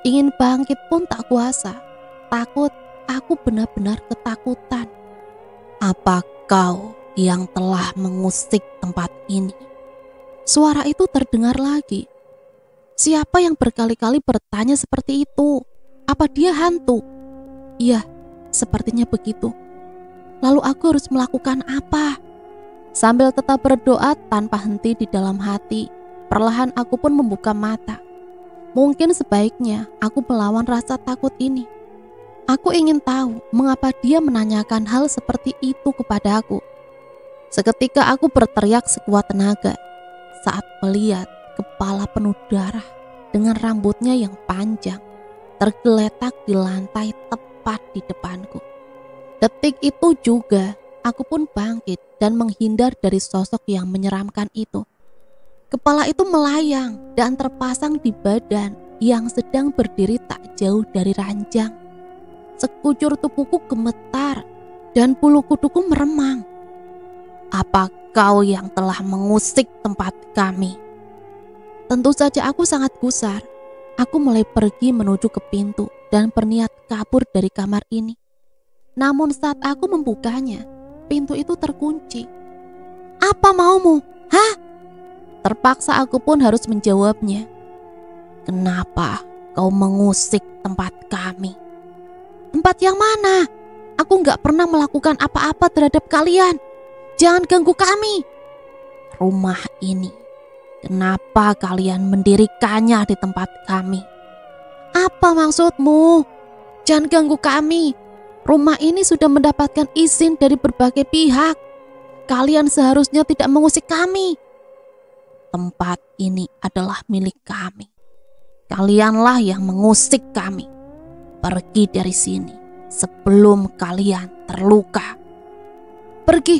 Ingin bangkit pun tak kuasa. Takut, aku benar-benar ketakutan. Apa kau yang telah mengusik tempat ini? Suara itu terdengar lagi. Siapa yang berkali-kali bertanya seperti itu? Apa dia hantu? Iya, sepertinya begitu. Lalu aku harus melakukan apa? Sambil tetap berdoa tanpa henti di dalam hati, perlahan aku pun membuka mata. Mungkin sebaiknya aku melawan rasa takut ini. Aku ingin tahu mengapa dia menanyakan hal seperti itu kepada aku. Seketika aku berteriak sekuat tenaga saat melihat kepala penuh darah dengan rambutnya yang panjang tergeletak di lantai tepat di depanku. Detik itu juga aku pun bangkit dan menghindar dari sosok yang menyeramkan itu. Kepala itu melayang dan terpasang di badan yang sedang berdiri tak jauh dari ranjang. Sekujur tubuhku gemetar dan bulu kuduku meremang. Apa kau yang telah mengusik tempat kami? Tentu saja aku sangat gusar. Aku mulai pergi menuju ke pintu dan berniat kabur dari kamar ini. Namun saat aku membukanya, pintu itu terkunci. Apa maumu? Hah? Terpaksa aku pun harus menjawabnya. Kenapa kau mengusik tempat kami? Tempat yang mana? Aku gak pernah melakukan apa-apa terhadap kalian. Jangan ganggu kami. Rumah ini, kenapa kalian mendirikannya di tempat kami? Apa maksudmu? Jangan ganggu kami. Rumah ini sudah mendapatkan izin dari berbagai pihak. Kalian seharusnya tidak mengusik kami. Tempat ini adalah milik kami. Kalianlah yang mengusik kami. Pergi dari sini sebelum kalian terluka. Pergi,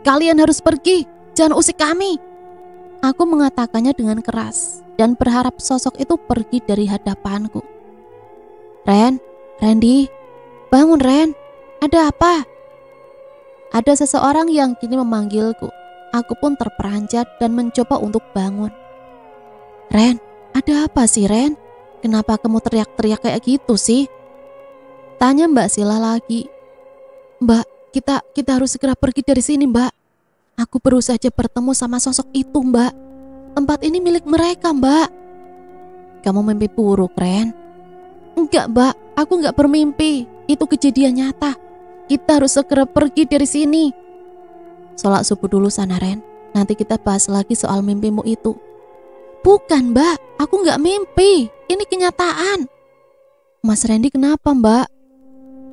kalian harus pergi. Jangan usik kami. Aku mengatakannya dengan keras dan berharap sosok itu pergi dari hadapanku. Randy, bangun Ren, ada apa? Ada seseorang yang kini memanggilku. Aku pun terperanjat dan mencoba untuk bangun. Ren, ada apa sih Ren? Kenapa kamu teriak-teriak kayak gitu sih? Tanya Mbak Sila lagi. Mbak, kita harus segera pergi dari sini Mbak. Aku baru saja bertemu sama sosok itu Mbak. Tempat ini milik mereka Mbak. Kamu mimpi buruk Ren? Enggak Mbak, aku enggak bermimpi. Itu kejadian nyata. Kita harus segera pergi dari sini. Sholat subuh dulu sana Ren. Nanti kita bahas lagi soal mimpimu itu. Bukan Mbak, aku enggak mimpi. Ini kenyataan. Mas Randy kenapa Mbak?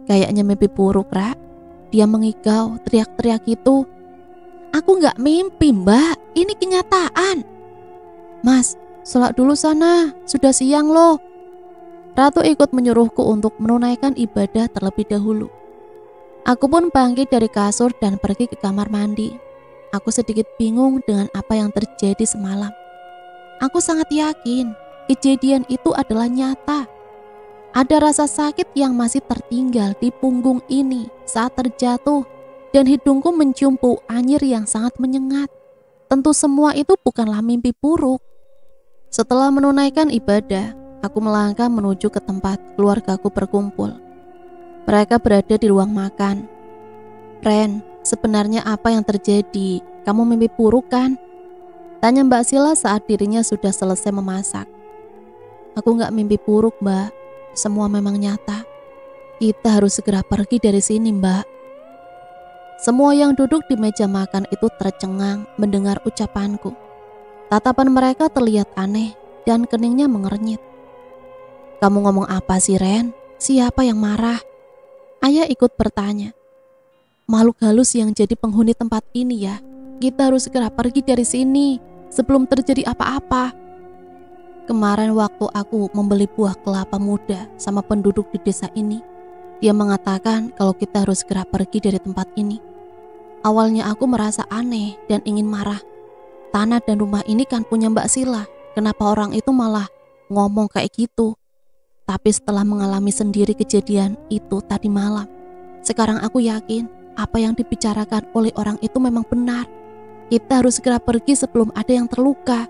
Kayaknya mimpi buruk Ra. Dia mengigau, teriak-teriak gitu. Aku enggak mimpi Mbak. Ini kenyataan. Mas, sholat dulu sana. Sudah siang loh. Ratu ikut menyuruhku untuk menunaikan ibadah terlebih dahulu. Aku pun bangkit dari kasur dan pergi ke kamar mandi. Aku sedikit bingung dengan apa yang terjadi semalam. Aku sangat yakin kejadian itu adalah nyata. Ada rasa sakit yang masih tertinggal di punggung ini saat terjatuh dan hidungku mencium bau anyir yang sangat menyengat. Tentu semua itu bukanlah mimpi buruk. Setelah menunaikan ibadah, aku melangkah menuju ke tempat keluargaku berkumpul. Mereka berada di ruang makan. Ren, sebenarnya apa yang terjadi? Kamu mimpi buruk kan? Tanya Mbak Sila saat dirinya sudah selesai memasak. Aku gak mimpi buruk Mbak. Semua memang nyata. Kita harus segera pergi dari sini Mbak. Semua yang duduk di meja makan itu tercengang mendengar ucapanku. Tatapan mereka terlihat aneh dan keningnya mengernyit. Kamu ngomong apa sih Ren? Siapa yang marah? Ayah ikut bertanya. Makhluk halus yang jadi penghuni tempat ini ya. Kita harus segera pergi dari sini sebelum terjadi apa-apa. Kemarin waktu aku membeli buah kelapa muda sama penduduk di desa ini, dia mengatakan kalau kita harus segera pergi dari tempat ini. Awalnya aku merasa aneh dan ingin marah. Tanah dan rumah ini kan punya Mbak Sila. Kenapa orang itu malah ngomong kayak gitu? Tapi setelah mengalami sendiri kejadian itu tadi malam, sekarang aku yakin apa yang dibicarakan oleh orang itu memang benar. Kita harus segera pergi sebelum ada yang terluka.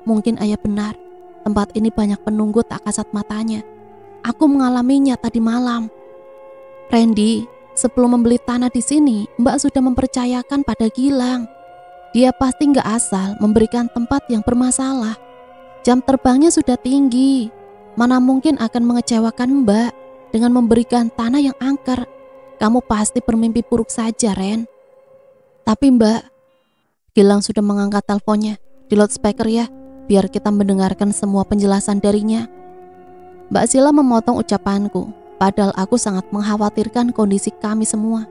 Mungkin ayah benar. Tempat ini banyak penunggu tak kasat matanya. Aku mengalaminya tadi malam. Randy, sebelum membeli tanah di sini, Mbak sudah mempercayakan pada Gilang. Dia pasti nggak asal memberikan tempat yang bermasalah. Jam terbangnya sudah tinggi. Mana mungkin akan mengecewakan Mbak dengan memberikan tanah yang angker. Kamu pasti bermimpi buruk saja, Ren. Tapi Mbak, Gilang sudah mengangkat teleponnya. Di loudspeaker ya, biar kita mendengarkan semua penjelasan darinya. Mbak Sila memotong ucapanku, padahal aku sangat mengkhawatirkan kondisi kami semua.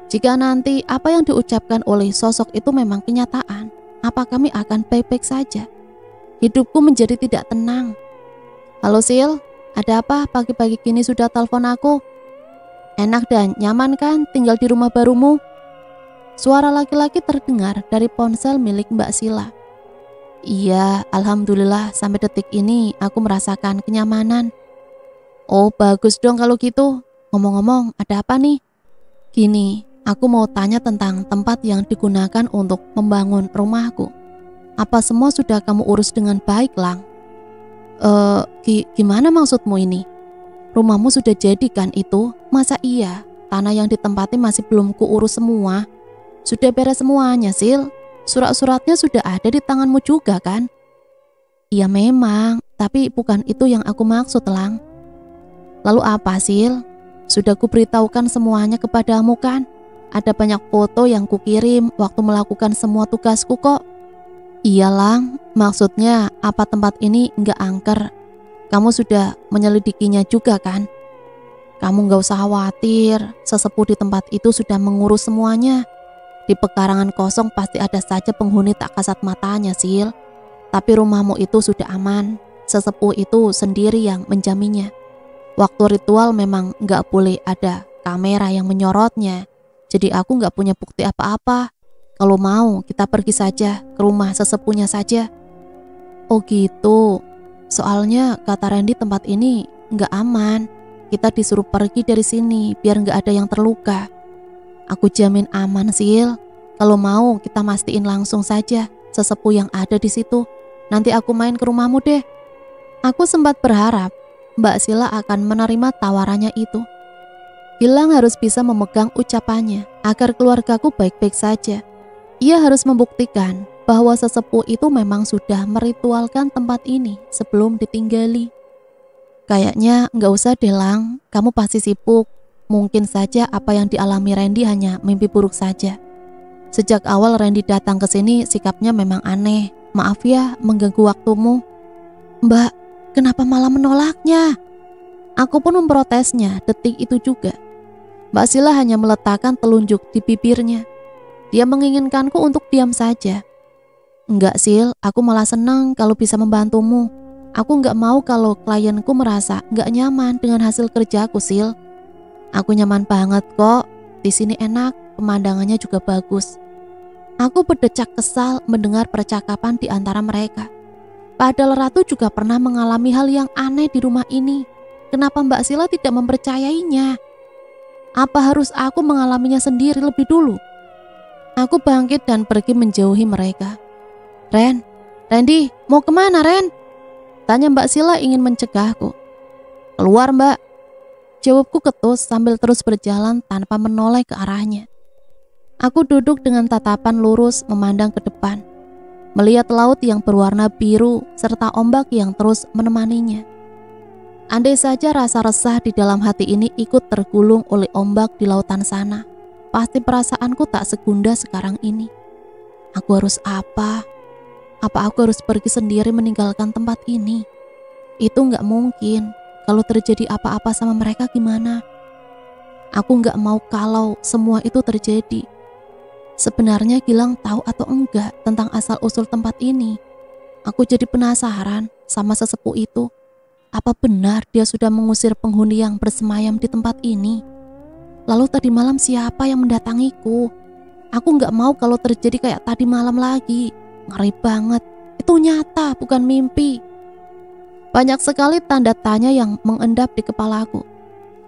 Jika nanti apa yang diucapkan oleh sosok itu memang kenyataan, apa kami akan baik-baik saja? Hidupku menjadi tidak tenang. Halo Sil, ada apa pagi-pagi gini sudah telepon aku? Enak dan nyaman kan tinggal di rumah barumu? Suara laki-laki terdengar dari ponsel milik Mbak Sila. Iya, alhamdulillah sampai detik ini aku merasakan kenyamanan. Oh bagus dong kalau gitu. Ngomong-ngomong, ada apa nih? Gini, aku mau tanya tentang tempat yang digunakan untuk membangun rumahku. Apa semua sudah kamu urus dengan baik, Lang? Gimana maksudmu ini? Rumahmu sudah jadi kan itu? Masa iya? Tanah yang ditempati masih belum kuurus semua? Sudah beres semuanya, Sil. Surat-suratnya sudah ada di tanganmu juga kan? Iya memang, tapi bukan itu yang aku maksud, Lang. Lalu apa, Sil? Sudah kuberitahukan semuanya kepadamu kan? Ada banyak foto yang kukirim waktu melakukan semua tugasku kok. Iya, Lang, maksudnya apa tempat ini nggak angker? Kamu sudah menyelidikinya juga kan? Kamu nggak usah khawatir, sesepuh di tempat itu sudah mengurus semuanya. Di pekarangan kosong pasti ada saja penghuni tak kasat matanya, Sil. Tapi rumahmu itu sudah aman. Sesepuh itu sendiri yang menjaminnya. Waktu ritual memang nggak boleh ada kamera yang menyorotnya. Jadi aku nggak punya bukti apa-apa. Kalau mau kita pergi saja ke rumah sesepuhnya saja. Oh gitu. Soalnya kata Randy tempat ini nggak aman. Kita disuruh pergi dari sini biar nggak ada yang terluka. Aku jamin aman, Sil. Kalau mau kita mastiin langsung saja sesepuh yang ada di situ. Nanti aku main ke rumahmu deh. Aku sempat berharap Mbak Sila akan menerima tawarannya itu. Gilang harus bisa memegang ucapannya agar keluargaku baik-baik saja. Ia harus membuktikan bahwa sesepuh itu memang sudah meritualkan tempat ini sebelum ditinggali. Kayaknya nggak usah deh, Lang. Kamu pasti sibuk. Mungkin saja apa yang dialami Randy hanya mimpi buruk saja. Sejak awal Randy datang ke sini sikapnya memang aneh. Maaf ya mengganggu waktumu. Mbak, kenapa malah menolaknya? Aku pun memprotesnya detik itu juga. Mbak Sila hanya meletakkan telunjuk di bibirnya. Dia menginginkanku untuk diam saja. Enggak, Sil, aku malah senang kalau bisa membantumu. Aku nggak mau kalau klienku merasa nggak nyaman dengan hasil kerjaku, Sil. Aku nyaman banget kok. Di sini enak, pemandangannya juga bagus. Aku berdecak kesal mendengar percakapan di antara mereka. Padahal Ratu juga pernah mengalami hal yang aneh di rumah ini. Kenapa Mbak Sila tidak mempercayainya? Apa harus aku mengalaminya sendiri lebih dulu? Aku bangkit dan pergi menjauhi mereka. Randy, mau kemana, Ren? Tanya Mbak Sila ingin mencegahku. Keluar, Mbak. Jawabku ketus sambil terus berjalan tanpa menoleh ke arahnya. Aku duduk dengan tatapan lurus memandang ke depan, melihat laut yang berwarna biru serta ombak yang terus menemaninya. Andai saja rasa resah di dalam hati ini ikut tergulung oleh ombak di lautan sana, pasti perasaanku tak segunda sekarang ini. Aku harus apa? Apa aku harus pergi sendiri meninggalkan tempat ini? Itu nggak mungkin. Kalau terjadi apa-apa sama mereka gimana? Aku nggak mau kalau semua itu terjadi. Sebenarnya Gilang tahu atau enggak tentang asal-usul tempat ini? Aku jadi penasaran. sama sesepuh itu. Apa benar dia sudah mengusir penghuni yang bersemayam di tempat ini? Lalu tadi malam siapa yang mendatangiku? Aku nggak mau kalau terjadi kayak tadi malam lagi. Ngeri banget. Itu nyata, bukan mimpi. Banyak sekali tanda tanya yang mengendap di kepalaku.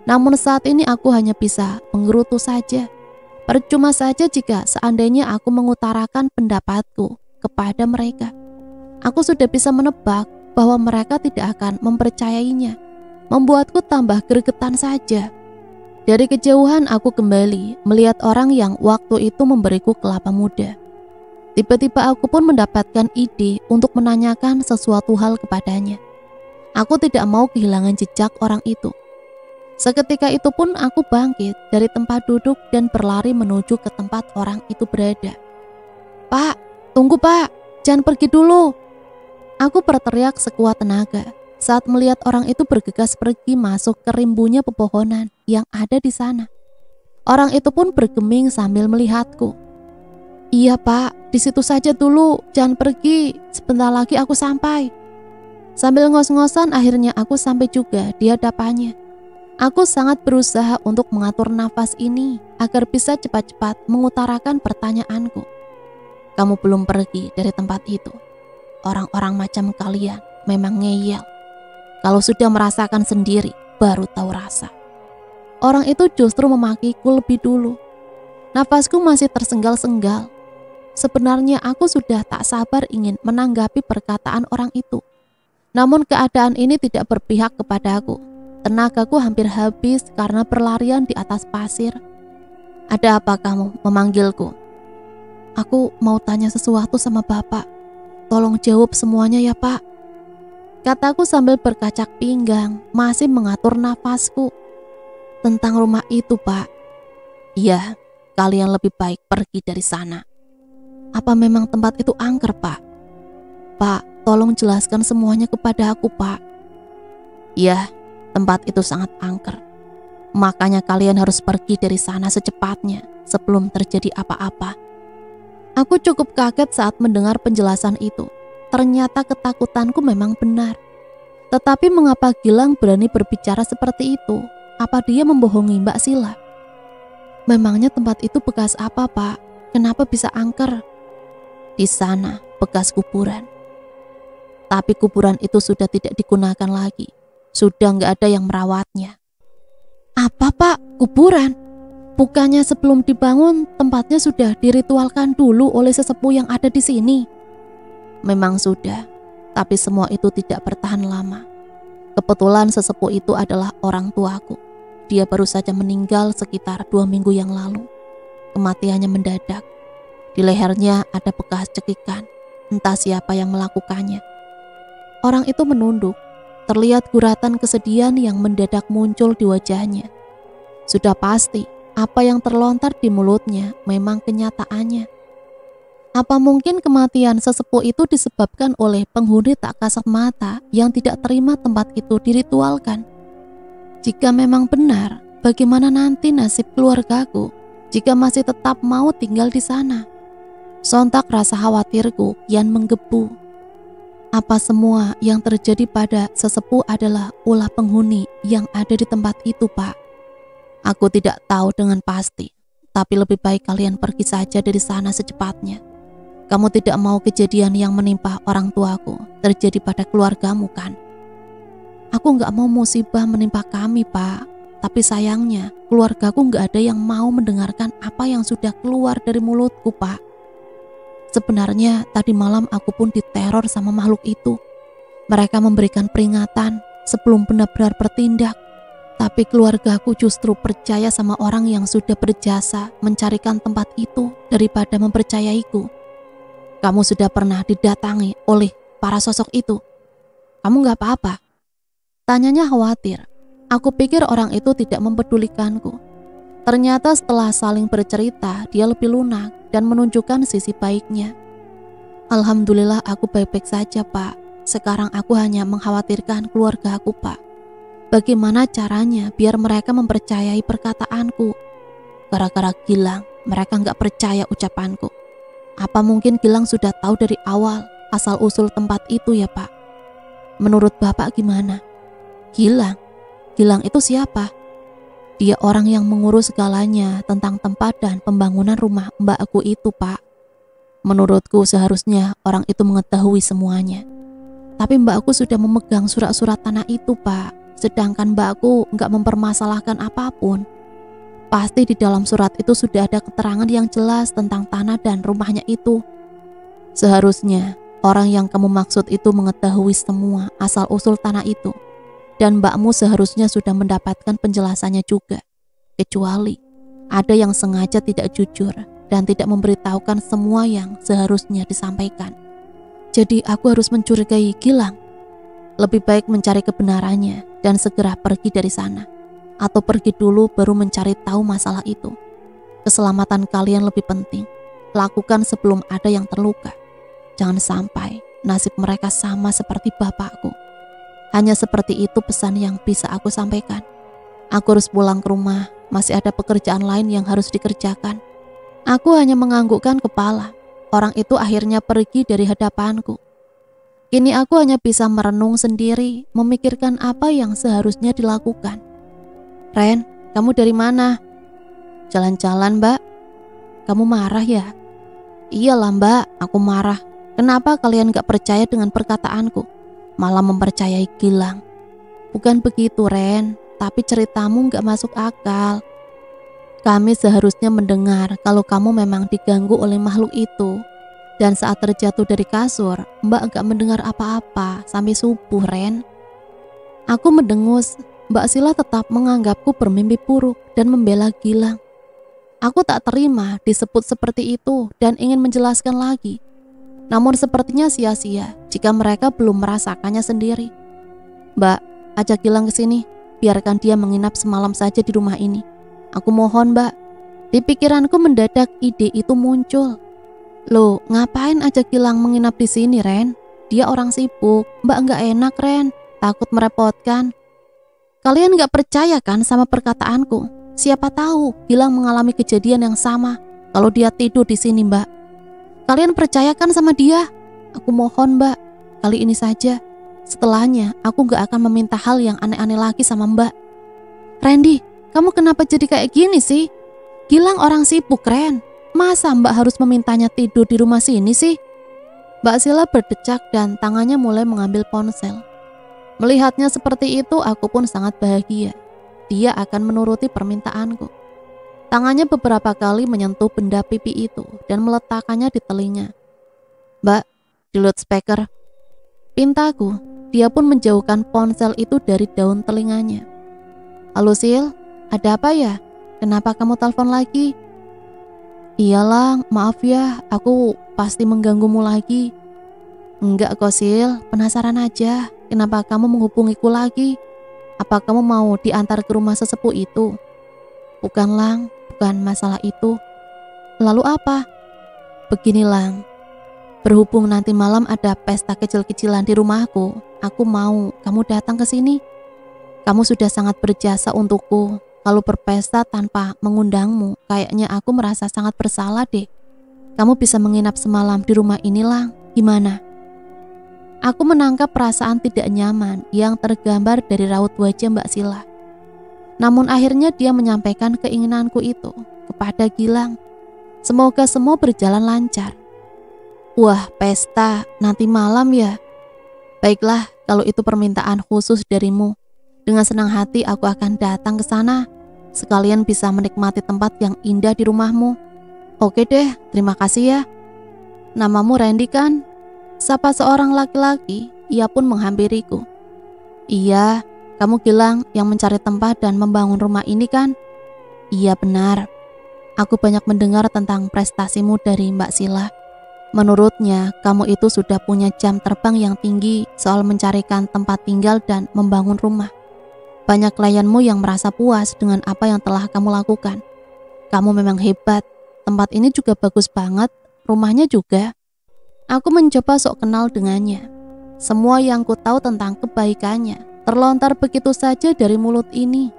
Namun saat ini aku hanya bisa menggerutu saja. Percuma saja jika seandainya aku mengutarakan pendapatku kepada mereka. Aku sudah bisa menebak bahwa mereka tidak akan mempercayainya. Membuatku tambah gregetan saja. Dari kejauhan aku kembali melihat orang yang waktu itu memberiku kelapa muda. Tiba-tiba aku pun mendapatkan ide untuk menanyakan sesuatu hal kepadanya. Aku tidak mau kehilangan jejak orang itu. Seketika itu pun aku bangkit dari tempat duduk dan berlari menuju ke tempat orang itu berada. "Pak, tunggu Pak, jangan pergi dulu." Aku berteriak sekuat tenaga saat melihat orang itu bergegas pergi masuk ke rimbunya pepohonan yang ada di sana. Orang itu pun bergeming sambil melihatku. "Iya Pak, di situ saja dulu, jangan pergi, sebentar lagi aku sampai." Sambil ngos-ngosan akhirnya aku sampai juga di hadapannya. Aku sangat berusaha untuk mengatur nafas ini agar bisa cepat-cepat mengutarakan pertanyaanku. "Kamu belum pergi dari tempat itu. Orang-orang macam kalian memang ngeyel. Kalau sudah merasakan sendiri, baru tahu rasa." Orang itu justru memakiku lebih dulu. Nafasku masih tersenggal-senggal. Sebenarnya aku sudah tak sabar ingin menanggapi perkataan orang itu. Namun keadaan ini tidak berpihak kepadaku. Tenagaku hampir habis karena berlarian di atas pasir. "Ada apa kamu memanggilku?" "Aku mau tanya sesuatu sama Bapak. Tolong jawab semuanya ya Pak," kataku sambil berkacak pinggang, masih mengatur nafasku. "Tentang rumah itu Pak." "Iya, kalian lebih baik pergi dari sana." "Apa memang tempat itu angker Pak?" "Pak, tolong jelaskan semuanya kepada aku Pak." "Iya, tempat itu sangat angker. Makanya kalian harus pergi dari sana secepatnya sebelum terjadi apa-apa." Aku cukup kaget saat mendengar penjelasan itu. Ternyata ketakutanku memang benar. Tetapi mengapa Gilang berani berbicara seperti itu? Apa dia membohongi Mbak Sila? "Memangnya tempat itu bekas apa Pak? Kenapa bisa angker?" "Di sana bekas kuburan. Tapi kuburan itu sudah tidak digunakan lagi. Sudah nggak ada yang merawatnya." "Apa Pak? Kuburan? Bukannya sebelum dibangun tempatnya sudah diritualkan dulu oleh sesepuh yang ada di sini?" "Memang sudah, tapi semua itu tidak bertahan lama. Kebetulan sesepuh itu adalah orang tuaku. Dia baru saja meninggal sekitar 2 minggu yang lalu. Kematiannya mendadak. Di lehernya ada bekas cekikan. Entah siapa yang melakukannya." Orang itu menunduk. Terlihat guratan kesedihan yang mendadak muncul di wajahnya. Sudah pasti apa yang terlontar di mulutnya memang kenyataannya. Apa mungkin kematian sesepuh itu disebabkan oleh penghuni tak kasat mata yang tidak terima tempat itu diritualkan? Jika memang benar, bagaimana nanti nasib keluargaku jika masih tetap mau tinggal di sana? Sontak rasa khawatirku kian menggebu. Apa semua yang terjadi pada sesepuh adalah ulah penghuni yang ada di tempat itu Pak? Aku tidak tahu dengan pasti, tapi lebih baik kalian pergi saja dari sana secepatnya. Kamu tidak mau kejadian yang menimpa orang tuaku terjadi pada keluargamu kan?" "Aku nggak mau musibah menimpa kami Pak, tapi sayangnya keluargaku nggak ada yang mau mendengarkan apa yang sudah keluar dari mulutku Pak. Sebenarnya tadi malam aku pun diteror sama makhluk itu. Mereka memberikan peringatan sebelum benar-benar bertindak. Tapi keluargaku justru percaya sama orang yang sudah berjasa mencarikan tempat itu daripada mempercayaiku." "Kamu sudah pernah didatangi oleh para sosok itu? Kamu gak apa-apa?" Tanyanya khawatir. Aku pikir orang itu tidak mempedulikanku. Ternyata setelah saling bercerita, dia lebih lunak dan menunjukkan sisi baiknya. "Alhamdulillah aku baik-baik saja Pak. Sekarang aku hanya mengkhawatirkan keluarga aku Pak. Bagaimana caranya biar mereka mempercayai perkataanku? Gara-gara Gilang, mereka gak percaya ucapanku. Apa mungkin Gilang sudah tahu dari awal asal-usul tempat itu ya Pak?" menurut Bapak gimana? Gilang? Gilang itu siapa? Dia orang yang mengurus segalanya tentang tempat dan pembangunan rumah mbakku itu, Pak. Menurutku seharusnya orang itu mengetahui semuanya. Tapi mbakku sudah memegang surat-surat tanah itu, Pak. Sedangkan mbakku nggak mempermasalahkan apapun. Pasti di dalam surat itu sudah ada keterangan yang jelas tentang tanah dan rumahnya itu. Seharusnya orang yang kamu maksud itu mengetahui semua asal-usul tanah itu. Dan mbakmu seharusnya sudah mendapatkan penjelasannya juga. Kecuali ada yang sengaja tidak jujur dan tidak memberitahukan semua yang seharusnya disampaikan. Jadi aku harus mencurigai Gilang. Lebih baik mencari kebenarannya dan segera pergi dari sana. Atau pergi dulu baru mencari tahu masalah itu. Keselamatan kalian lebih penting. Lakukan sebelum ada yang terluka. Jangan sampai nasib mereka sama seperti bapakku. Hanya seperti itu pesan yang bisa aku sampaikan. Aku harus pulang ke rumah, masih ada pekerjaan lain yang harus dikerjakan. Aku hanya menganggukkan kepala. Orang itu akhirnya pergi dari hadapanku. Kini aku hanya bisa merenung sendiri, memikirkan apa yang seharusnya dilakukan. Ren, kamu dari mana? Jalan-jalan, Mbak. Kamu marah ya? Iyalah, Mbak, aku marah. Kenapa kalian gak percaya dengan perkataanku? Malah mempercayai Gilang. Bukan begitu, Ren, tapi ceritamu gak masuk akal. Kami seharusnya mendengar kalau kamu memang diganggu oleh makhluk itu. Dan saat terjatuh dari kasur, Mbak gak mendengar apa-apa sampai subuh, Ren. Aku mendengus. Mbak Sila tetap menganggapku bermimpi buruk dan membela Gilang. Aku tak terima disebut seperti itu dan ingin menjelaskan lagi. Namun sepertinya sia-sia jika mereka belum merasakannya sendiri. Mbak, ajak Gilang ke sini. Biarkan dia menginap semalam saja di rumah ini. Aku mohon, Mbak. Di pikiranku mendadak ide itu muncul. Loh, ngapain ajak Gilang menginap di sini, Ren? Dia orang sibuk. Mbak nggak enak, Ren. Takut merepotkan. Kalian nggak percaya kan sama perkataanku? Siapa tahu Gilang mengalami kejadian yang sama kalau dia tidur di sini, Mbak. Kalian percayakan sama dia? Aku mohon, Mbak, kali ini saja. Setelahnya, aku gak akan meminta hal yang aneh-aneh lagi sama Mbak. Randy, kamu kenapa jadi kayak gini sih? Gilang orang sibuk, Ren. Masa Mbak harus memintanya tidur di rumah sini sih? Mbak Sila berdecak dan tangannya mulai mengambil ponsel. Melihatnya seperti itu, aku pun sangat bahagia. Dia akan menuruti permintaanku. Tangannya beberapa kali menyentuh benda pipi itu dan meletakkannya di telinga. Mbak, di loudspeaker. Pintaku, dia pun menjauhkan ponsel itu dari daun telinganya. Halo Sil, ada apa ya? Kenapa kamu telepon lagi? Iyalah, maaf ya, aku pasti mengganggumu lagi. Enggak kok Sil, penasaran aja. Kenapa kamu menghubungiku lagi? Apa kamu mau diantar ke rumah sesepuh itu? Bukan Lang, bukan masalah itu. Lalu apa? Begini Lang, berhubung nanti malam ada pesta kecil-kecilan di rumahku, aku mau kamu datang ke sini. Kamu sudah sangat berjasa untukku. Kalau berpesta tanpa mengundangmu, kayaknya aku merasa sangat bersalah deh. Kamu bisa menginap semalam di rumah ini Lang, gimana? Aku menangkap perasaan tidak nyaman yang tergambar dari raut wajah Mbak Sila. Namun akhirnya dia menyampaikan keinginanku itu kepada Gilang. Semoga semua berjalan lancar. Wah, pesta nanti malam ya? Baiklah, kalau itu permintaan khusus darimu. Dengan senang hati aku akan datang ke sana. Sekalian bisa menikmati tempat yang indah di rumahmu. Oke deh, terima kasih ya. Namamu Randy kan? Sapa seorang laki-laki, ia pun menghampiriku. Iya, kamu Gilang yang mencari tempat dan membangun rumah ini kan? Iya benar. Aku banyak mendengar tentang prestasimu dari Mbak Sila. Menurutnya, kamu itu sudah punya jam terbang yang tinggi soal mencarikan tempat tinggal dan membangun rumah. Banyak klienmu yang merasa puas dengan apa yang telah kamu lakukan. Kamu memang hebat. Tempat ini juga bagus banget, rumahnya juga. Aku mencoba sok kenal dengannya. Semua yang ku tahu tentang kebaikannya terlontar begitu saja dari mulut ini.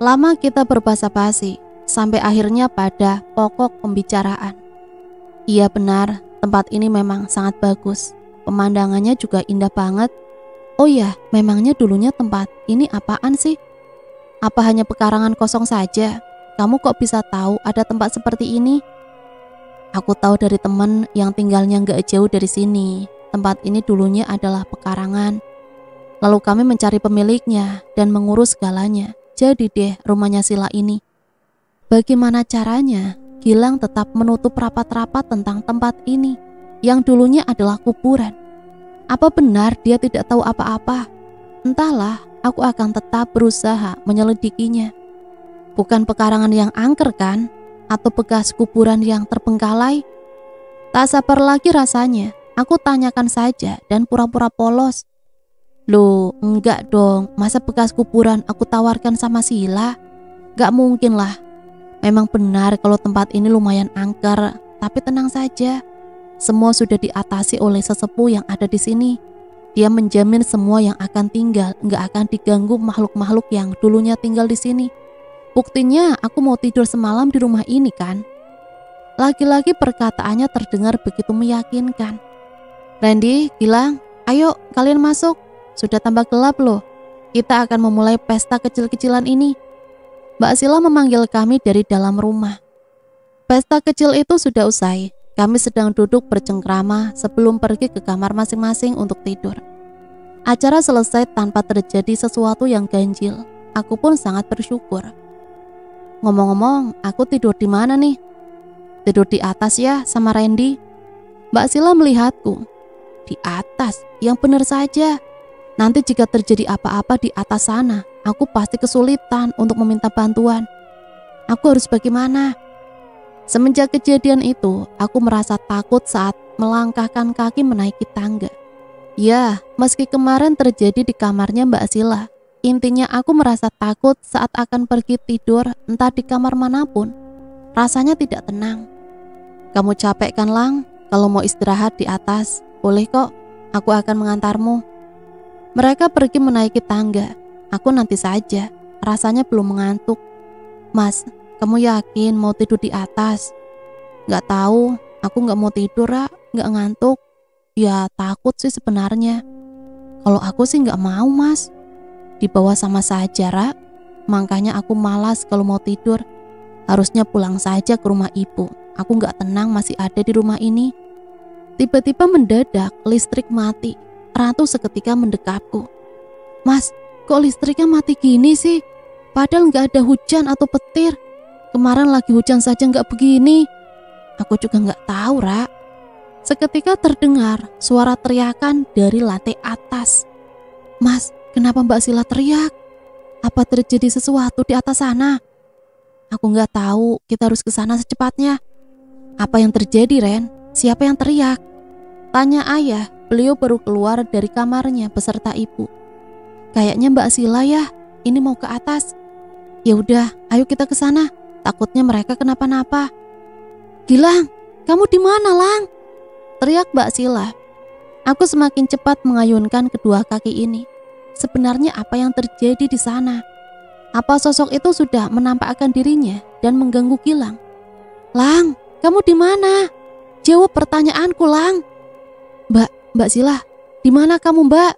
Lama kita berbasa-basi, sampai akhirnya pada pokok pembicaraan. Iya benar, tempat ini memang sangat bagus. Pemandangannya juga indah banget. Oh ya, memangnya dulunya tempat ini apaan sih? Apa hanya pekarangan kosong saja? Kamu kok bisa tahu ada tempat seperti ini? Aku tahu dari teman yang tinggalnya nggak jauh dari sini. Tempat ini dulunya adalah pekarangan. Lalu kami mencari pemiliknya dan mengurus segalanya. Jadi deh rumahnya Sila ini. Bagaimana caranya Gilang tetap menutup rapat-rapat tentang tempat ini yang dulunya adalah kuburan? Apa benar dia tidak tahu apa-apa? Entahlah, aku akan tetap berusaha menyelidikinya. Bukan pekarangan yang angker kan? Atau bekas kuburan yang terbengkalai? Tak sabar lagi rasanya, aku tanyakan saja dan pura-pura polos. Loh, enggak dong, masa bekas kuburan aku tawarkan sama Sila? Gak mungkin lah. Memang benar kalau tempat ini lumayan angker, tapi tenang saja. Semua sudah diatasi oleh sesepuh yang ada di sini. Dia menjamin semua yang akan tinggal gak akan diganggu makhluk-makhluk yang dulunya tinggal di sini. Buktinya aku mau tidur semalam di rumah ini kan. Lagi-lagi perkataannya terdengar begitu meyakinkan. Randy, Gilang, ayo kalian masuk. Sudah tambah gelap loh. Kita akan memulai pesta kecil-kecilan ini. Mbak Sila memanggil kami dari dalam rumah. Pesta kecil itu sudah usai. Kami sedang duduk bercengkrama sebelum pergi ke kamar masing-masing untuk tidur. Acara selesai tanpa terjadi sesuatu yang ganjil. Aku pun sangat bersyukur. Ngomong-ngomong, aku tidur di mana nih? Tidur di atas ya sama Randy. Mbak Sila melihatku. Di atas? Yang benar saja. Nanti jika terjadi apa-apa di atas sana, aku pasti kesulitan untuk meminta bantuan. Aku harus bagaimana? Semenjak kejadian itu, aku merasa takut saat melangkahkan kaki menaiki tangga. Ya, meski kemarin terjadi di kamarnya Mbak Sila, intinya aku merasa takut saat akan pergi tidur entah di kamar manapun. Rasanya tidak tenang. Kamu capek kan, Lang? Kalau mau istirahat di atas, boleh kok. Aku akan mengantarmu. Mereka pergi menaiki tangga. Aku nanti saja. Rasanya belum mengantuk. Mas, kamu yakin mau tidur di atas? Gak tahu. Aku gak mau tidur, Ra. Gak ngantuk. Ya takut sih sebenarnya. Kalau aku sih gak mau, Mas. Di bawah sama saja, Ra. Makanya aku malas kalau mau tidur. Harusnya pulang saja ke rumah ibu. Aku gak tenang masih ada di rumah ini. Tiba-tiba mendadak listrik mati. Ratu seketika mendekapku. Mas, kok listriknya mati gini sih? Padahal gak ada hujan atau petir. Kemarin lagi hujan saja gak begini. Aku juga gak tahu, Ra. Seketika terdengar suara teriakan dari lantai atas. Mas, kenapa Mbak Sila teriak? Apa terjadi sesuatu di atas sana? Aku gak tahu, kita harus ke sana secepatnya. Apa yang terjadi, Ren? Siapa yang teriak? Tanya ayah. Beliau baru keluar dari kamarnya beserta ibu. Kayaknya Mbak Sila ya, ini mau ke atas. Ya udah, ayo kita ke sana. Takutnya mereka kenapa-napa. Gilang, kamu di mana, Lang? Teriak Mbak Sila. Aku semakin cepat mengayunkan kedua kaki ini. Sebenarnya apa yang terjadi di sana? Apa sosok itu sudah menampakkan dirinya dan mengganggu Gilang? Lang, kamu di mana? Jawab pertanyaanku, Lang. Mbak Sila, di mana kamu, Mbak?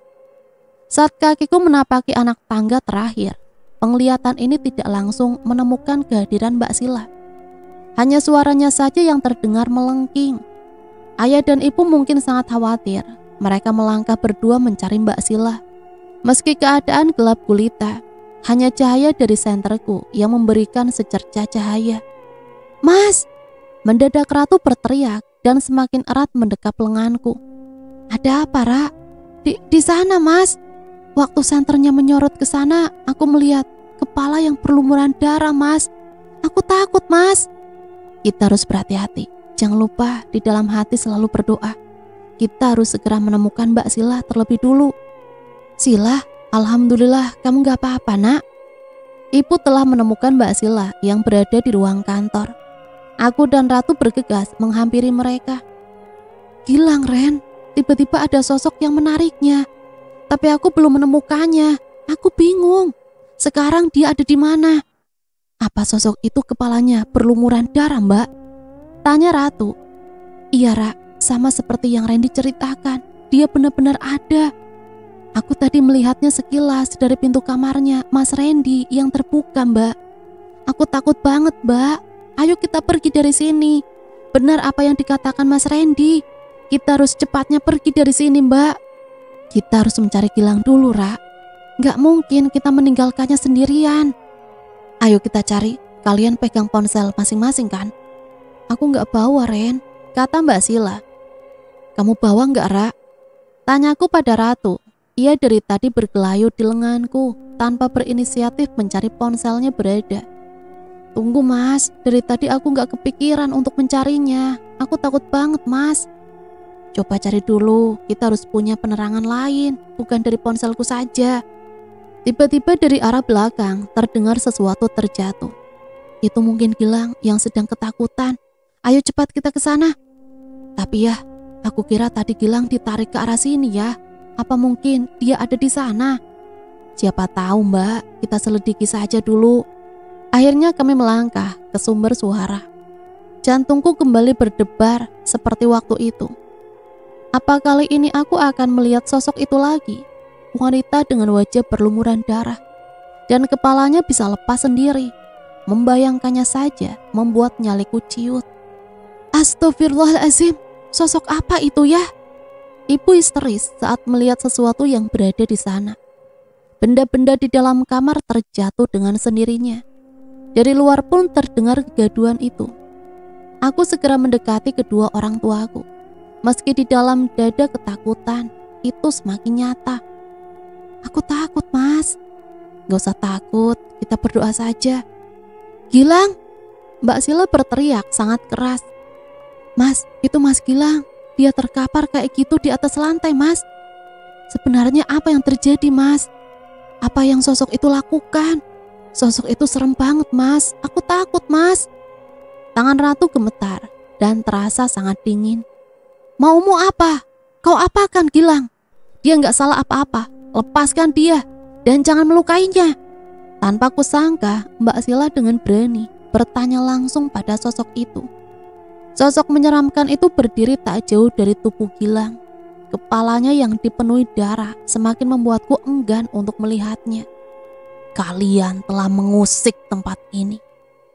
Saat kakiku menapaki anak tangga terakhir, penglihatan ini tidak langsung menemukan kehadiran Mbak Sila. Hanya suaranya saja yang terdengar melengking. Ayah dan ibu mungkin sangat khawatir. Mereka melangkah berdua mencari Mbak Sila. Meski keadaan gelap gulita, hanya cahaya dari senterku yang memberikan secercah cahaya. Mas! Mendadak Ratu berteriak dan semakin erat mendekap lenganku. Ada apa, Ra? Di sana, Mas. Waktu senternya menyorot ke sana, aku melihat kepala yang berlumuran darah, Mas. Aku takut, Mas. Kita harus berhati-hati. Jangan lupa di dalam hati selalu berdoa. Kita harus segera menemukan Mbak Sila terlebih dulu. Sila, alhamdulillah kamu gak apa-apa, Nak. Ibu telah menemukan Mbak Sila yang berada di ruang kantor. Aku dan Ratu bergegas menghampiri mereka. Gilang, Ren. Tiba-tiba ada sosok yang menariknya. Tapi aku belum menemukannya. Aku bingung. Sekarang dia ada di mana? Apa sosok itu kepalanya berlumuran darah, Mbak? Tanya Ratu. Iya, Ra. Sama seperti yang Randy ceritakan. Dia benar-benar ada. Aku tadi melihatnya sekilas dari pintu kamarnya Mas Randy yang terbuka, Mbak. Aku takut banget, Mbak. Ayo kita pergi dari sini. Benar apa yang dikatakan Mas Randy. Kita harus cepatnya pergi dari sini, Mbak. Kita harus mencari Gilang dulu, Ra. Gak mungkin kita meninggalkannya sendirian. Ayo kita cari. Kalian pegang ponsel masing-masing kan? Aku gak bawa, Ren, kata Mbak Sila. Kamu bawa gak, Ra? Tanyaku pada Ratu. Ia dari tadi bergelayut di lenganku tanpa berinisiatif mencari ponselnya berada. Tunggu, Mas, dari tadi aku gak kepikiran untuk mencarinya. Aku takut banget, Mas. Coba cari dulu, kita harus punya penerangan lain, bukan dari ponselku saja. Tiba-tiba dari arah belakang terdengar sesuatu terjatuh. Itu mungkin Gilang yang sedang ketakutan. Ayo cepat kita ke sana. Tapi ya, aku kira tadi Gilang ditarik ke arah sini ya. Apa mungkin dia ada di sana? Siapa tahu, Mbak, kita selidiki saja dulu. Akhirnya kami melangkah ke sumber suara. Jantungku kembali berdebar seperti waktu itu. Apa kali ini aku akan melihat sosok itu lagi? Wanita dengan wajah berlumuran darah dan kepalanya bisa lepas sendiri. Membayangkannya saja membuat nyaliku ciut. Astagfirullahaladzim, sosok apa itu ya? Ibu histeris saat melihat sesuatu yang berada di sana. Benda-benda di dalam kamar terjatuh dengan sendirinya. Dari luar pun terdengar kegaduhan itu. Aku segera mendekati kedua orang tuaku. Meski di dalam dada ketakutan itu semakin nyata. Aku takut, Mas. Gak usah takut, kita berdoa saja. Gilang, Mbak Sila berteriak sangat keras. Mas, itu Mas Gilang. Dia terkapar kayak gitu di atas lantai, Mas. Sebenarnya apa yang terjadi, Mas? Apa yang sosok itu lakukan? Sosok itu serem banget, Mas. Aku takut, Mas. Tangan Ratu gemetar dan terasa sangat dingin. Maumu apa? Kau apakan Gilang? Dia gak salah apa-apa. Lepaskan dia dan jangan melukainya. Tanpa kusangka, Mbak Sila dengan berani bertanya langsung pada sosok itu. Sosok menyeramkan itu berdiri tak jauh dari tubuh Gilang. Kepalanya yang dipenuhi darah semakin membuatku enggan untuk melihatnya. Kalian telah mengusik tempat ini.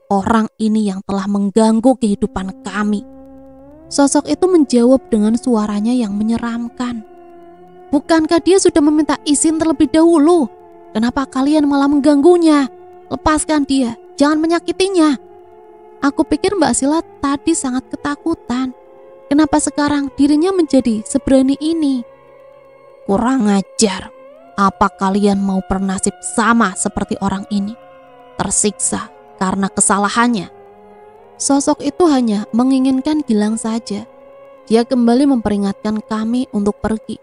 Orang ini yang telah mengganggu kehidupan kami. Sosok itu menjawab dengan suaranya yang menyeramkan. Bukankah dia sudah meminta izin terlebih dahulu? Kenapa kalian malah mengganggunya? Lepaskan dia, jangan menyakitinya. Aku pikir Mbak Sila tadi sangat ketakutan. Kenapa sekarang dirinya menjadi seberani ini? Kurang ajar. Apa kalian mau bernasib sama seperti orang ini? Tersiksa karena kesalahannya. Sosok itu hanya menginginkan Gilang saja. Dia kembali memperingatkan kami untuk pergi.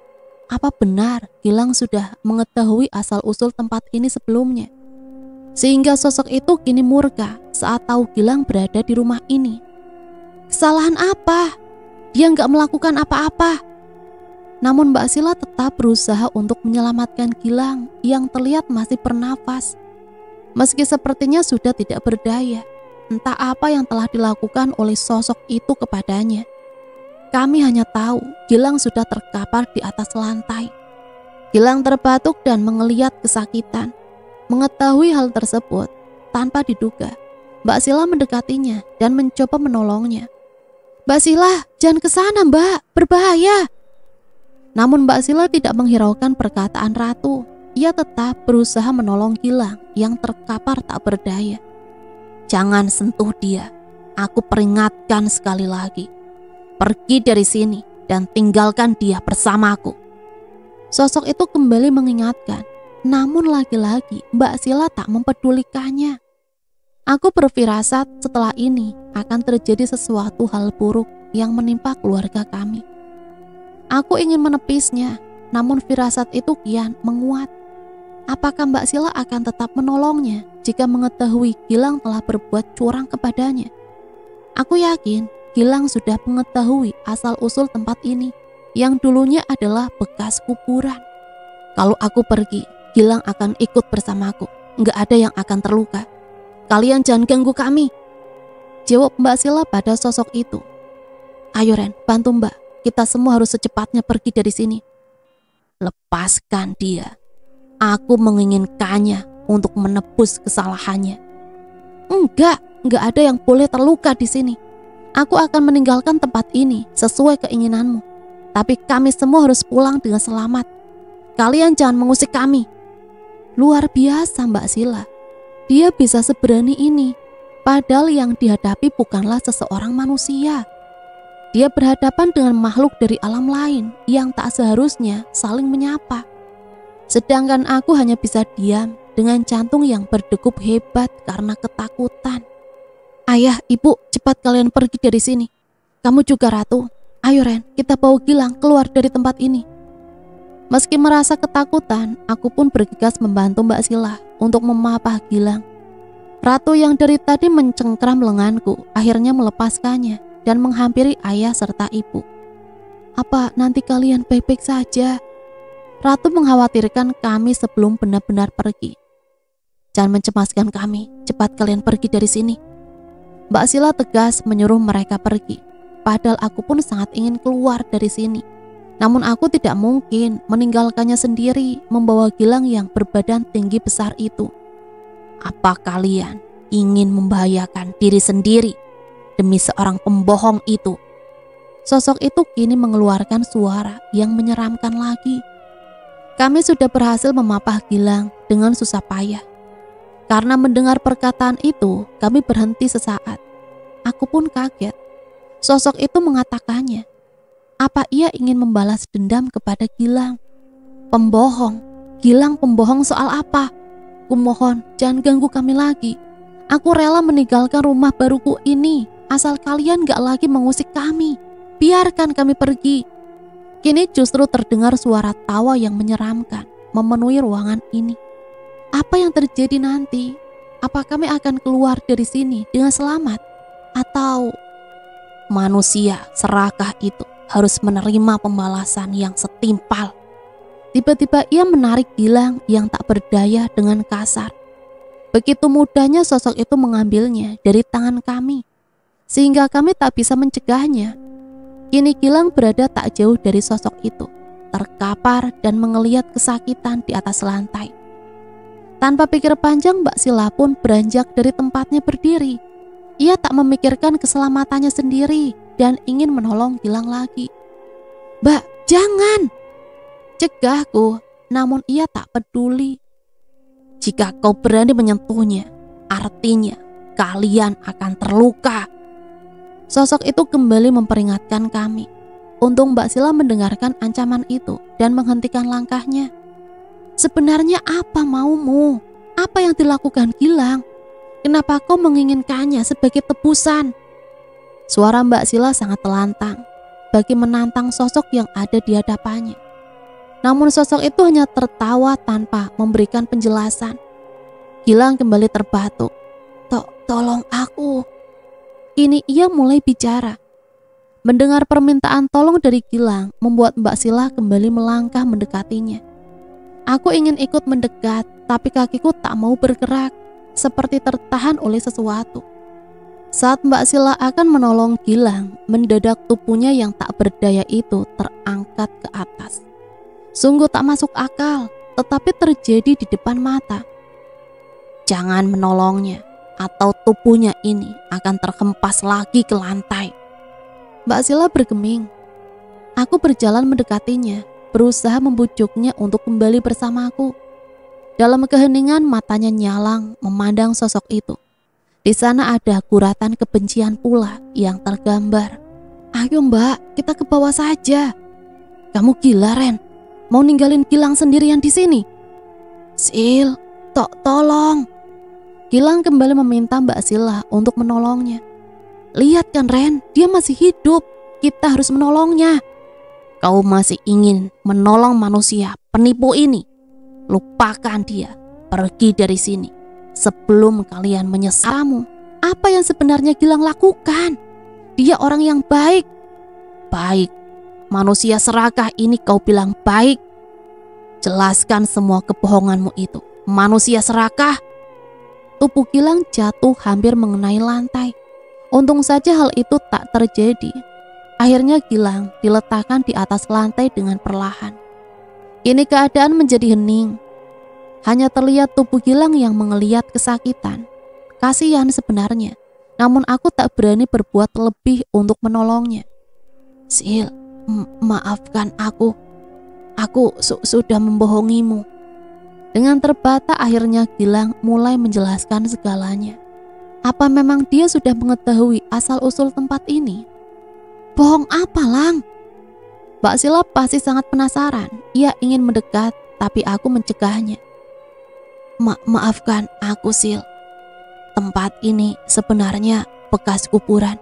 Apa benar Gilang sudah mengetahui asal-usul tempat ini sebelumnya? Sehingga sosok itu kini murka saat tahu Gilang berada di rumah ini. Kesalahan apa? Dia nggak melakukan apa-apa. Namun Mbak Sila tetap berusaha untuk menyelamatkan Gilang yang terlihat masih bernafas. Meski sepertinya sudah tidak berdaya, entah apa yang telah dilakukan oleh sosok itu kepadanya. Kami hanya tahu Gilang sudah terkapar di atas lantai. Gilang terbatuk dan menggeliat kesakitan. Mengetahui hal tersebut, tanpa diduga, Mbak Sila mendekatinya dan mencoba menolongnya. Mbak Sila, jangan ke sana, Mbak, berbahaya. Namun Mbak Sila tidak menghiraukan perkataan Ratu. Ia tetap berusaha menolong Gilang yang terkapar tak berdaya. Jangan sentuh dia, aku peringatkan sekali lagi. Pergi dari sini dan tinggalkan dia bersamaku. Sosok itu kembali mengingatkan. Namun lagi-lagi Mbak Sila tak mempedulikannya. Aku berfirasat setelah ini akan terjadi sesuatu hal buruk yang menimpa keluarga kami. Aku ingin menepisnya, namun firasat itu kian menguat. Apakah Mbak Sila akan tetap menolongnya jika mengetahui Gilang telah berbuat curang kepadanya? Aku yakin Gilang sudah mengetahui asal-usul tempat ini yang dulunya adalah bekas kuburan. Kalau aku pergi, Gilang akan ikut bersamaku. Nggak ada yang akan terluka. Kalian jangan ganggu kami, jawab Mbak Sila pada sosok itu. Ayo Ren, bantu Mbak. Kita semua harus secepatnya pergi dari sini. Lepaskan dia. Aku menginginkannya untuk menebus kesalahannya. Enggak ada yang boleh terluka di sini. Aku akan meninggalkan tempat ini sesuai keinginanmu. Tapi kami semua harus pulang dengan selamat. Kalian jangan mengusik kami. Luar biasa Mbak Sila. Dia bisa seberani ini. Padahal yang dihadapi bukanlah seseorang manusia. Dia berhadapan dengan makhluk dari alam lain yang tak seharusnya saling menyapa. Sedangkan aku hanya bisa diam dengan jantung yang berdegup hebat karena ketakutan. Ayah, ibu, cepat kalian pergi dari sini. Kamu juga Ratu. Ayo Ren, kita bawa Gilang keluar dari tempat ini. Meski merasa ketakutan, aku pun bergegas membantu Mbak Sila untuk memapah Gilang. Ratu yang dari tadi mencengkram lenganku akhirnya melepaskannya dan menghampiri ayah serta ibu. Apa nanti kalian baik-baik saja? Ratu mengkhawatirkan kami sebelum benar-benar pergi. Jangan mencemaskan kami, cepat kalian pergi dari sini. Mbak Sila tegas menyuruh mereka pergi. Padahal aku pun sangat ingin keluar dari sini. Namun aku tidak mungkin meninggalkannya sendiri membawa Gilang yang berbadan tinggi besar itu. Apa kalian ingin membahayakan diri sendiri demi seorang pembohong itu? Sosok itu kini mengeluarkan suara yang menyeramkan lagi. Kami sudah berhasil memapah Gilang dengan susah payah. Karena mendengar perkataan itu, kami berhenti sesaat. Aku pun kaget. Sosok itu mengatakannya. Apa ia ingin membalas dendam kepada Gilang? Pembohong. Gilang pembohong soal apa? Kumohon, jangan ganggu kami lagi. Aku rela meninggalkan rumah baruku ini, asal kalian gak lagi mengusik kami. Biarkan kami pergi. Kini justru terdengar suara tawa yang menyeramkan memenuhi ruangan ini. Apa yang terjadi nanti? Apa kami akan keluar dari sini dengan selamat? Atau manusia serakah itu harus menerima pembalasan yang setimpal? Tiba-tiba ia menarik Gilang yang tak berdaya dengan kasar. Begitu mudahnya sosok itu mengambilnya dari tangan kami, sehingga kami tak bisa mencegahnya. Kini Gilang berada tak jauh dari sosok itu, terkapar dan mengeliat kesakitan di atas lantai. Tanpa pikir panjang, Mbak Sila pun beranjak dari tempatnya berdiri. Ia tak memikirkan keselamatannya sendiri dan ingin menolong Gilang lagi. Mbak, jangan! Cegahku, namun ia tak peduli. Jika kau berani menyentuhnya, artinya kalian akan terluka. Sosok itu kembali memperingatkan kami. Untung Mbak Sila mendengarkan ancaman itu dan menghentikan langkahnya. Sebenarnya apa maumu? Apa yang dilakukan Gilang? Kenapa kau menginginkannya sebagai tebusan? Suara Mbak Sila sangat telantang bagi menantang sosok yang ada di hadapannya. Namun sosok itu hanya tertawa tanpa memberikan penjelasan. Gilang kembali terbatuk. Tolong aku. Kini ia mulai bicara. Mendengar permintaan tolong dari Gilang membuat Mbak Sila kembali melangkah mendekatinya. Aku ingin ikut mendekat, tapi kakiku tak mau bergerak, seperti tertahan oleh sesuatu. Saat Mbak Sila akan menolong Gilang, mendadak tubuhnya yang tak berdaya itu terangkat ke atas. Sungguh tak masuk akal, tetapi terjadi di depan mata. Jangan menolongnya, atau tubuhnya ini akan terhempas lagi ke lantai. Mbak Sila bergeming. Aku berjalan mendekatinya, berusaha membujuknya untuk kembali bersamaku. Dalam keheningan matanya nyalang memandang sosok itu. Di sana ada guratan kebencian pula yang tergambar. Ayo Mbak, kita ke bawah saja. Kamu gila Ren? Mau ninggalin Gilang sendirian di sini? Sil, tolong. Gilang kembali meminta Mbak Sila untuk menolongnya. Lihat kan Ren, dia masih hidup. Kita harus menolongnya. Kau masih ingin menolong manusia penipu ini? Lupakan dia, pergi dari sini sebelum kalian menyesalmu. Apa yang sebenarnya Gilang lakukan? Dia orang yang baik. Baik? Manusia serakah ini kau bilang baik? Jelaskan semua kebohonganmu itu, manusia serakah. Tubuh Gilang jatuh hampir mengenai lantai. Untung saja hal itu tak terjadi. Akhirnya Gilang diletakkan di atas lantai dengan perlahan. Kini keadaan menjadi hening. Hanya terlihat tubuh Gilang yang mengeliat kesakitan. Kasihan sebenarnya, namun aku tak berani berbuat lebih untuk menolongnya. Sil, maafkan aku. Aku sudah membohongimu. Dengan terbata akhirnya Gilang mulai menjelaskan segalanya. Apa memang dia sudah mengetahui asal-usul tempat ini? Bohong apa, Lang? Mbak Sila pasti sangat penasaran. Ia ingin mendekat, tapi aku mencegahnya. Maafkan aku, Sil. Tempat ini sebenarnya bekas kuburan.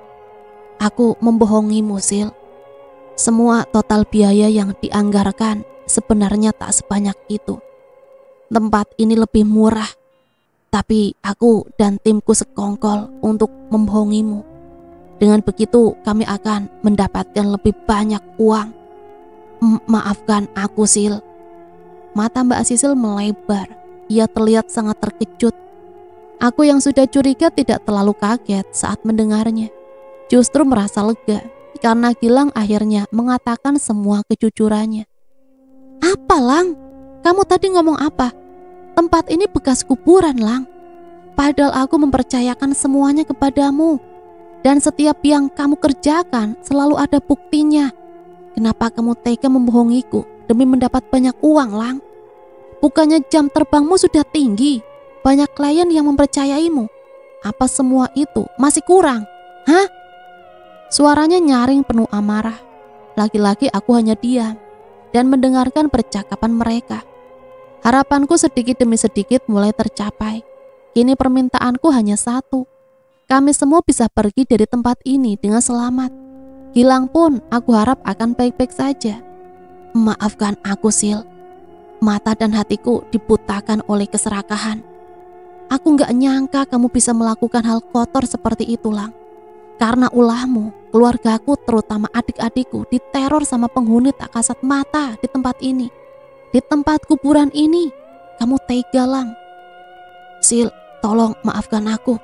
Aku membohongimu, Sil. Semua total biaya yang dianggarkan sebenarnya tak sebanyak itu. Tempat ini lebih murah, tapi aku dan timku sekongkol untuk membohongimu. Dengan begitu kami akan mendapatkan lebih banyak uang. Maafkan aku, Sil. Mata Mbak Sisil melebar. Ia terlihat sangat terkejut. Aku yang sudah curiga tidak terlalu kaget saat mendengarnya. Justru merasa lega karena Gilang akhirnya mengatakan semua kejujurannya. Apa, Lang? Kamu tadi ngomong apa? Tempat ini bekas kuburan, Lang. Padahal aku mempercayakan semuanya kepadamu. Dan setiap yang kamu kerjakan selalu ada buktinya. Kenapa kamu tega membohongiku demi mendapat banyak uang, Lang? Bukannya jam terbangmu sudah tinggi, banyak klien yang mempercayaimu. Apa semua itu masih kurang? Hah? Suaranya nyaring penuh amarah. Lagi-lagi aku hanya diam dan mendengarkan percakapan mereka. Harapanku sedikit demi sedikit mulai tercapai. Kini permintaanku hanya satu. Kami semua bisa pergi dari tempat ini dengan selamat. Gilang pun aku harap akan baik-baik saja. Maafkan aku, Sil. Mata dan hatiku dibutakan oleh keserakahan. Aku gak nyangka kamu bisa melakukan hal kotor seperti itu, Lang. Karena ulahmu, keluargaku terutama adik-adikku diteror sama penghuni tak kasat mata di tempat ini. Di tempat kuburan ini, kamu tega, Lang. Sil, tolong maafkan aku.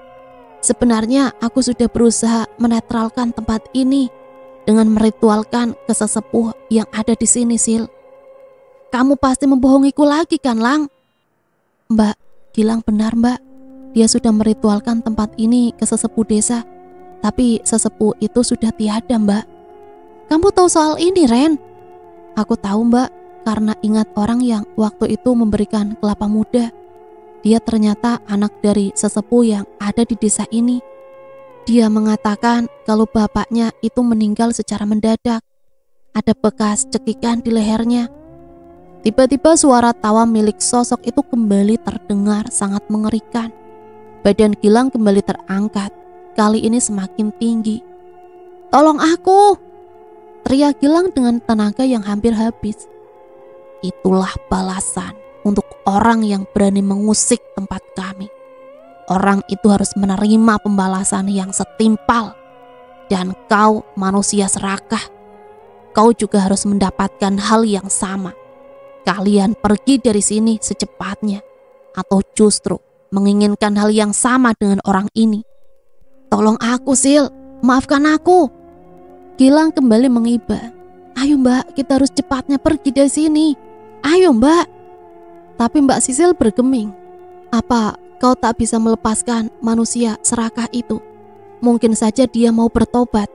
Sebenarnya aku sudah berusaha menetralkan tempat ini dengan meritualkan ke sesepuh yang ada di sini, Sil. Kamu pasti membohongiku lagi kan, Lang? Mbak, Gilang benar, Mbak. Dia sudah meritualkan tempat ini ke sesepuh desa. Tapi sesepuh itu sudah tiada, Mbak. Kamu tahu soal ini, Ren? Aku tahu, Mbak, karena ingat orang yang waktu itu memberikan kelapa muda. Dia ternyata anak dari sesepuh yang ada di desa ini. Dia mengatakan kalau bapaknya itu meninggal secara mendadak. Ada bekas cekikan di lehernya. Tiba-tiba suara tawa milik sosok itu kembali terdengar sangat mengerikan. Badan Gilang kembali terangkat, kali ini semakin tinggi. Tolong aku! Teriak Gilang dengan tenaga yang hampir habis. Itulah balasan untuk orang yang berani mengusik tempat kami. Orang itu harus menerima pembalasan yang setimpal. Dan kau manusia serakah, kau juga harus mendapatkan hal yang sama. Kalian pergi dari sini secepatnya, atau justru menginginkan hal yang sama dengan orang ini. Tolong aku, Sil, maafkan aku. Gilang kembali mengiba. Ayo, Mbak, kita harus cepatnya pergi dari sini. Ayo, Mbak. Tapi Mbak Sisil bergeming. Apa kau tak bisa melepaskan manusia serakah itu? Mungkin saja dia mau bertobat.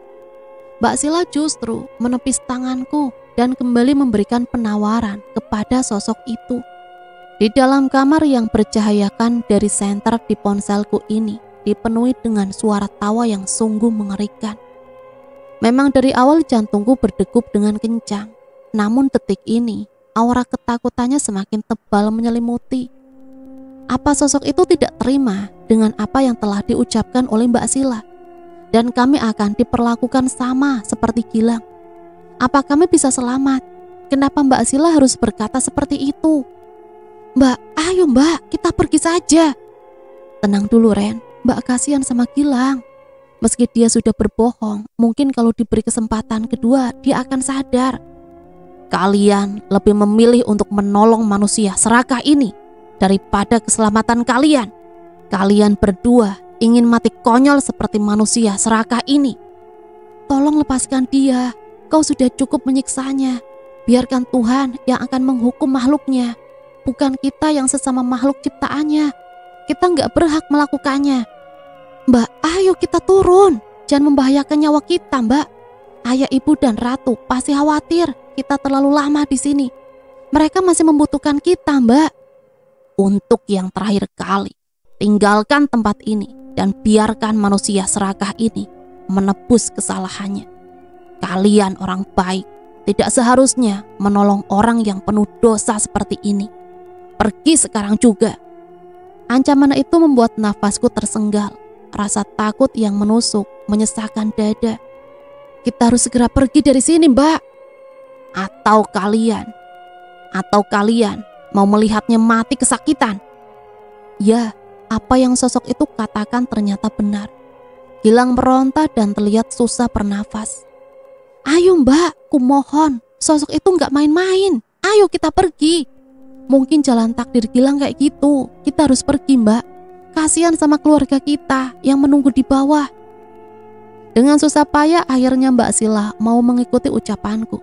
Mbak Sila justru menepis tanganku dan kembali memberikan penawaran kepada sosok itu. Di dalam kamar yang bercahayakan dari senter di ponselku ini dipenuhi dengan suara tawa yang sungguh mengerikan. Memang dari awal jantungku berdegup dengan kencang, namun detik ini aura ketakutannya semakin tebal menyelimuti. Apa sosok itu tidak terima dengan apa yang telah diucapkan oleh Mbak Sila? Dan kami akan diperlakukan sama seperti Gilang. Apa kami bisa selamat? Kenapa Mbak Sila harus berkata seperti itu? Mbak, ayo Mbak, kita pergi saja. Tenang dulu, Ren. Mbak kasihan sama Gilang. Meski dia sudah berbohong, mungkin kalau diberi kesempatan kedua, dia akan sadar. Kalian lebih memilih untuk menolong manusia serakah ini daripada keselamatan kalian. Kalian berdua ingin mati konyol seperti manusia serakah ini. Tolong lepaskan dia. Kau sudah cukup menyiksanya. Biarkan Tuhan yang akan menghukum makhluknya, bukan kita yang sesama makhluk ciptaannya. Kita nggak berhak melakukannya. Mbak, ayo kita turun. Jangan membahayakan nyawa kita, Mbak. Ayah, ibu, dan ratu pasti khawatir kita terlalu lama di sini. Mereka masih membutuhkan kita, Mbak. Untuk yang terakhir kali, tinggalkan tempat ini dan biarkan manusia serakah ini menebus kesalahannya. Kalian orang baik, tidak seharusnya menolong orang yang penuh dosa seperti ini. Pergi sekarang juga. Ancaman itu membuat nafasku tersenggal. Rasa takut yang menusuk menyesakkan dada. Kita harus segera pergi dari sini, Mbak. Atau kalian mau melihatnya mati kesakitan. Ya, apa yang sosok itu katakan ternyata benar. Gilang meronta dan terlihat susah bernafas. Ayo Mbak, kumohon, sosok itu gak main-main. Ayo kita pergi. Mungkin jalan takdir Gilang kayak gitu. Kita harus pergi, Mbak. Kasihan sama keluarga kita yang menunggu di bawah. Dengan susah payah akhirnya Mbak Sila mau mengikuti ucapanku.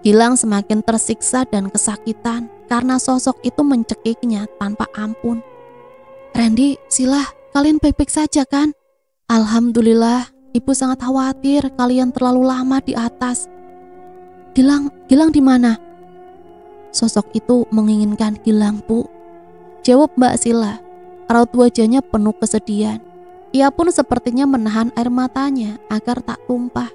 Gilang semakin tersiksa dan kesakitan karena sosok itu mencekiknya tanpa ampun. Randy, Sila, kalian baik-baik saja kan? Alhamdulillah, Ibu sangat khawatir kalian terlalu lama di atas. Gilang di mana? Sosok itu menginginkan Gilang, Bu. Jawab Mbak Sila. Raut wajahnya penuh kesedihan. Ia pun sepertinya menahan air matanya agar tak tumpah.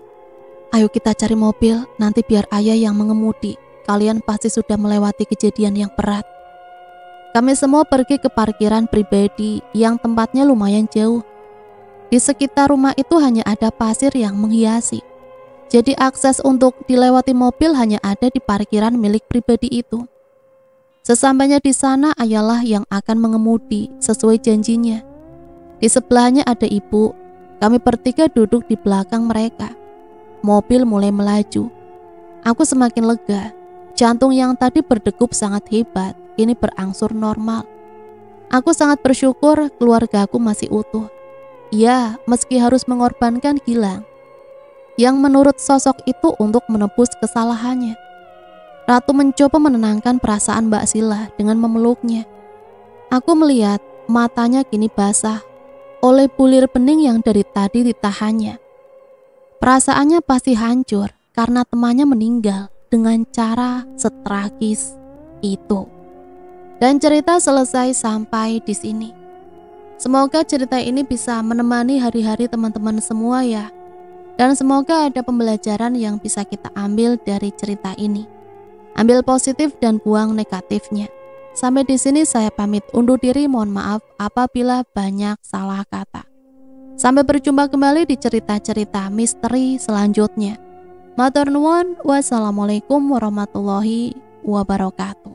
Ayo kita cari mobil, nanti biar ayah yang mengemudi. Kalian pasti sudah melewati kejadian yang berat. Kami semua pergi ke parkiran pribadi yang tempatnya lumayan jauh. Di sekitar rumah itu hanya ada pasir yang menghiasi. Jadi akses untuk dilewati mobil hanya ada di parkiran milik pribadi itu. Sesampainya di sana ayahlah yang akan mengemudi sesuai janjinya. Di sebelahnya ada ibu. Kami bertiga duduk di belakang mereka. Mobil mulai melaju. Aku semakin lega. Jantung yang tadi berdegup sangat hebat, kini berangsur normal. Aku sangat bersyukur keluargaku masih utuh. Ya, meski harus mengorbankan Gilang, yang menurut sosok itu untuk menebus kesalahannya. Ratu mencoba menenangkan perasaan Mbak Sila dengan memeluknya. Aku melihat matanya kini basah oleh bulir bening yang dari tadi ditahannya. Perasaannya pasti hancur karena temannya meninggal dengan cara setragis itu. Dan cerita selesai sampai di sini. Semoga cerita ini bisa menemani hari-hari teman-teman semua ya. Dan semoga ada pembelajaran yang bisa kita ambil dari cerita ini. Ambil positif dan buang negatifnya. Sampai di sini saya pamit undur diri, mohon maaf apabila banyak salah kata. Sampai berjumpa kembali di cerita-cerita misteri selanjutnya. Matur nuwun, wassalamualaikum warahmatullahi wabarakatuh.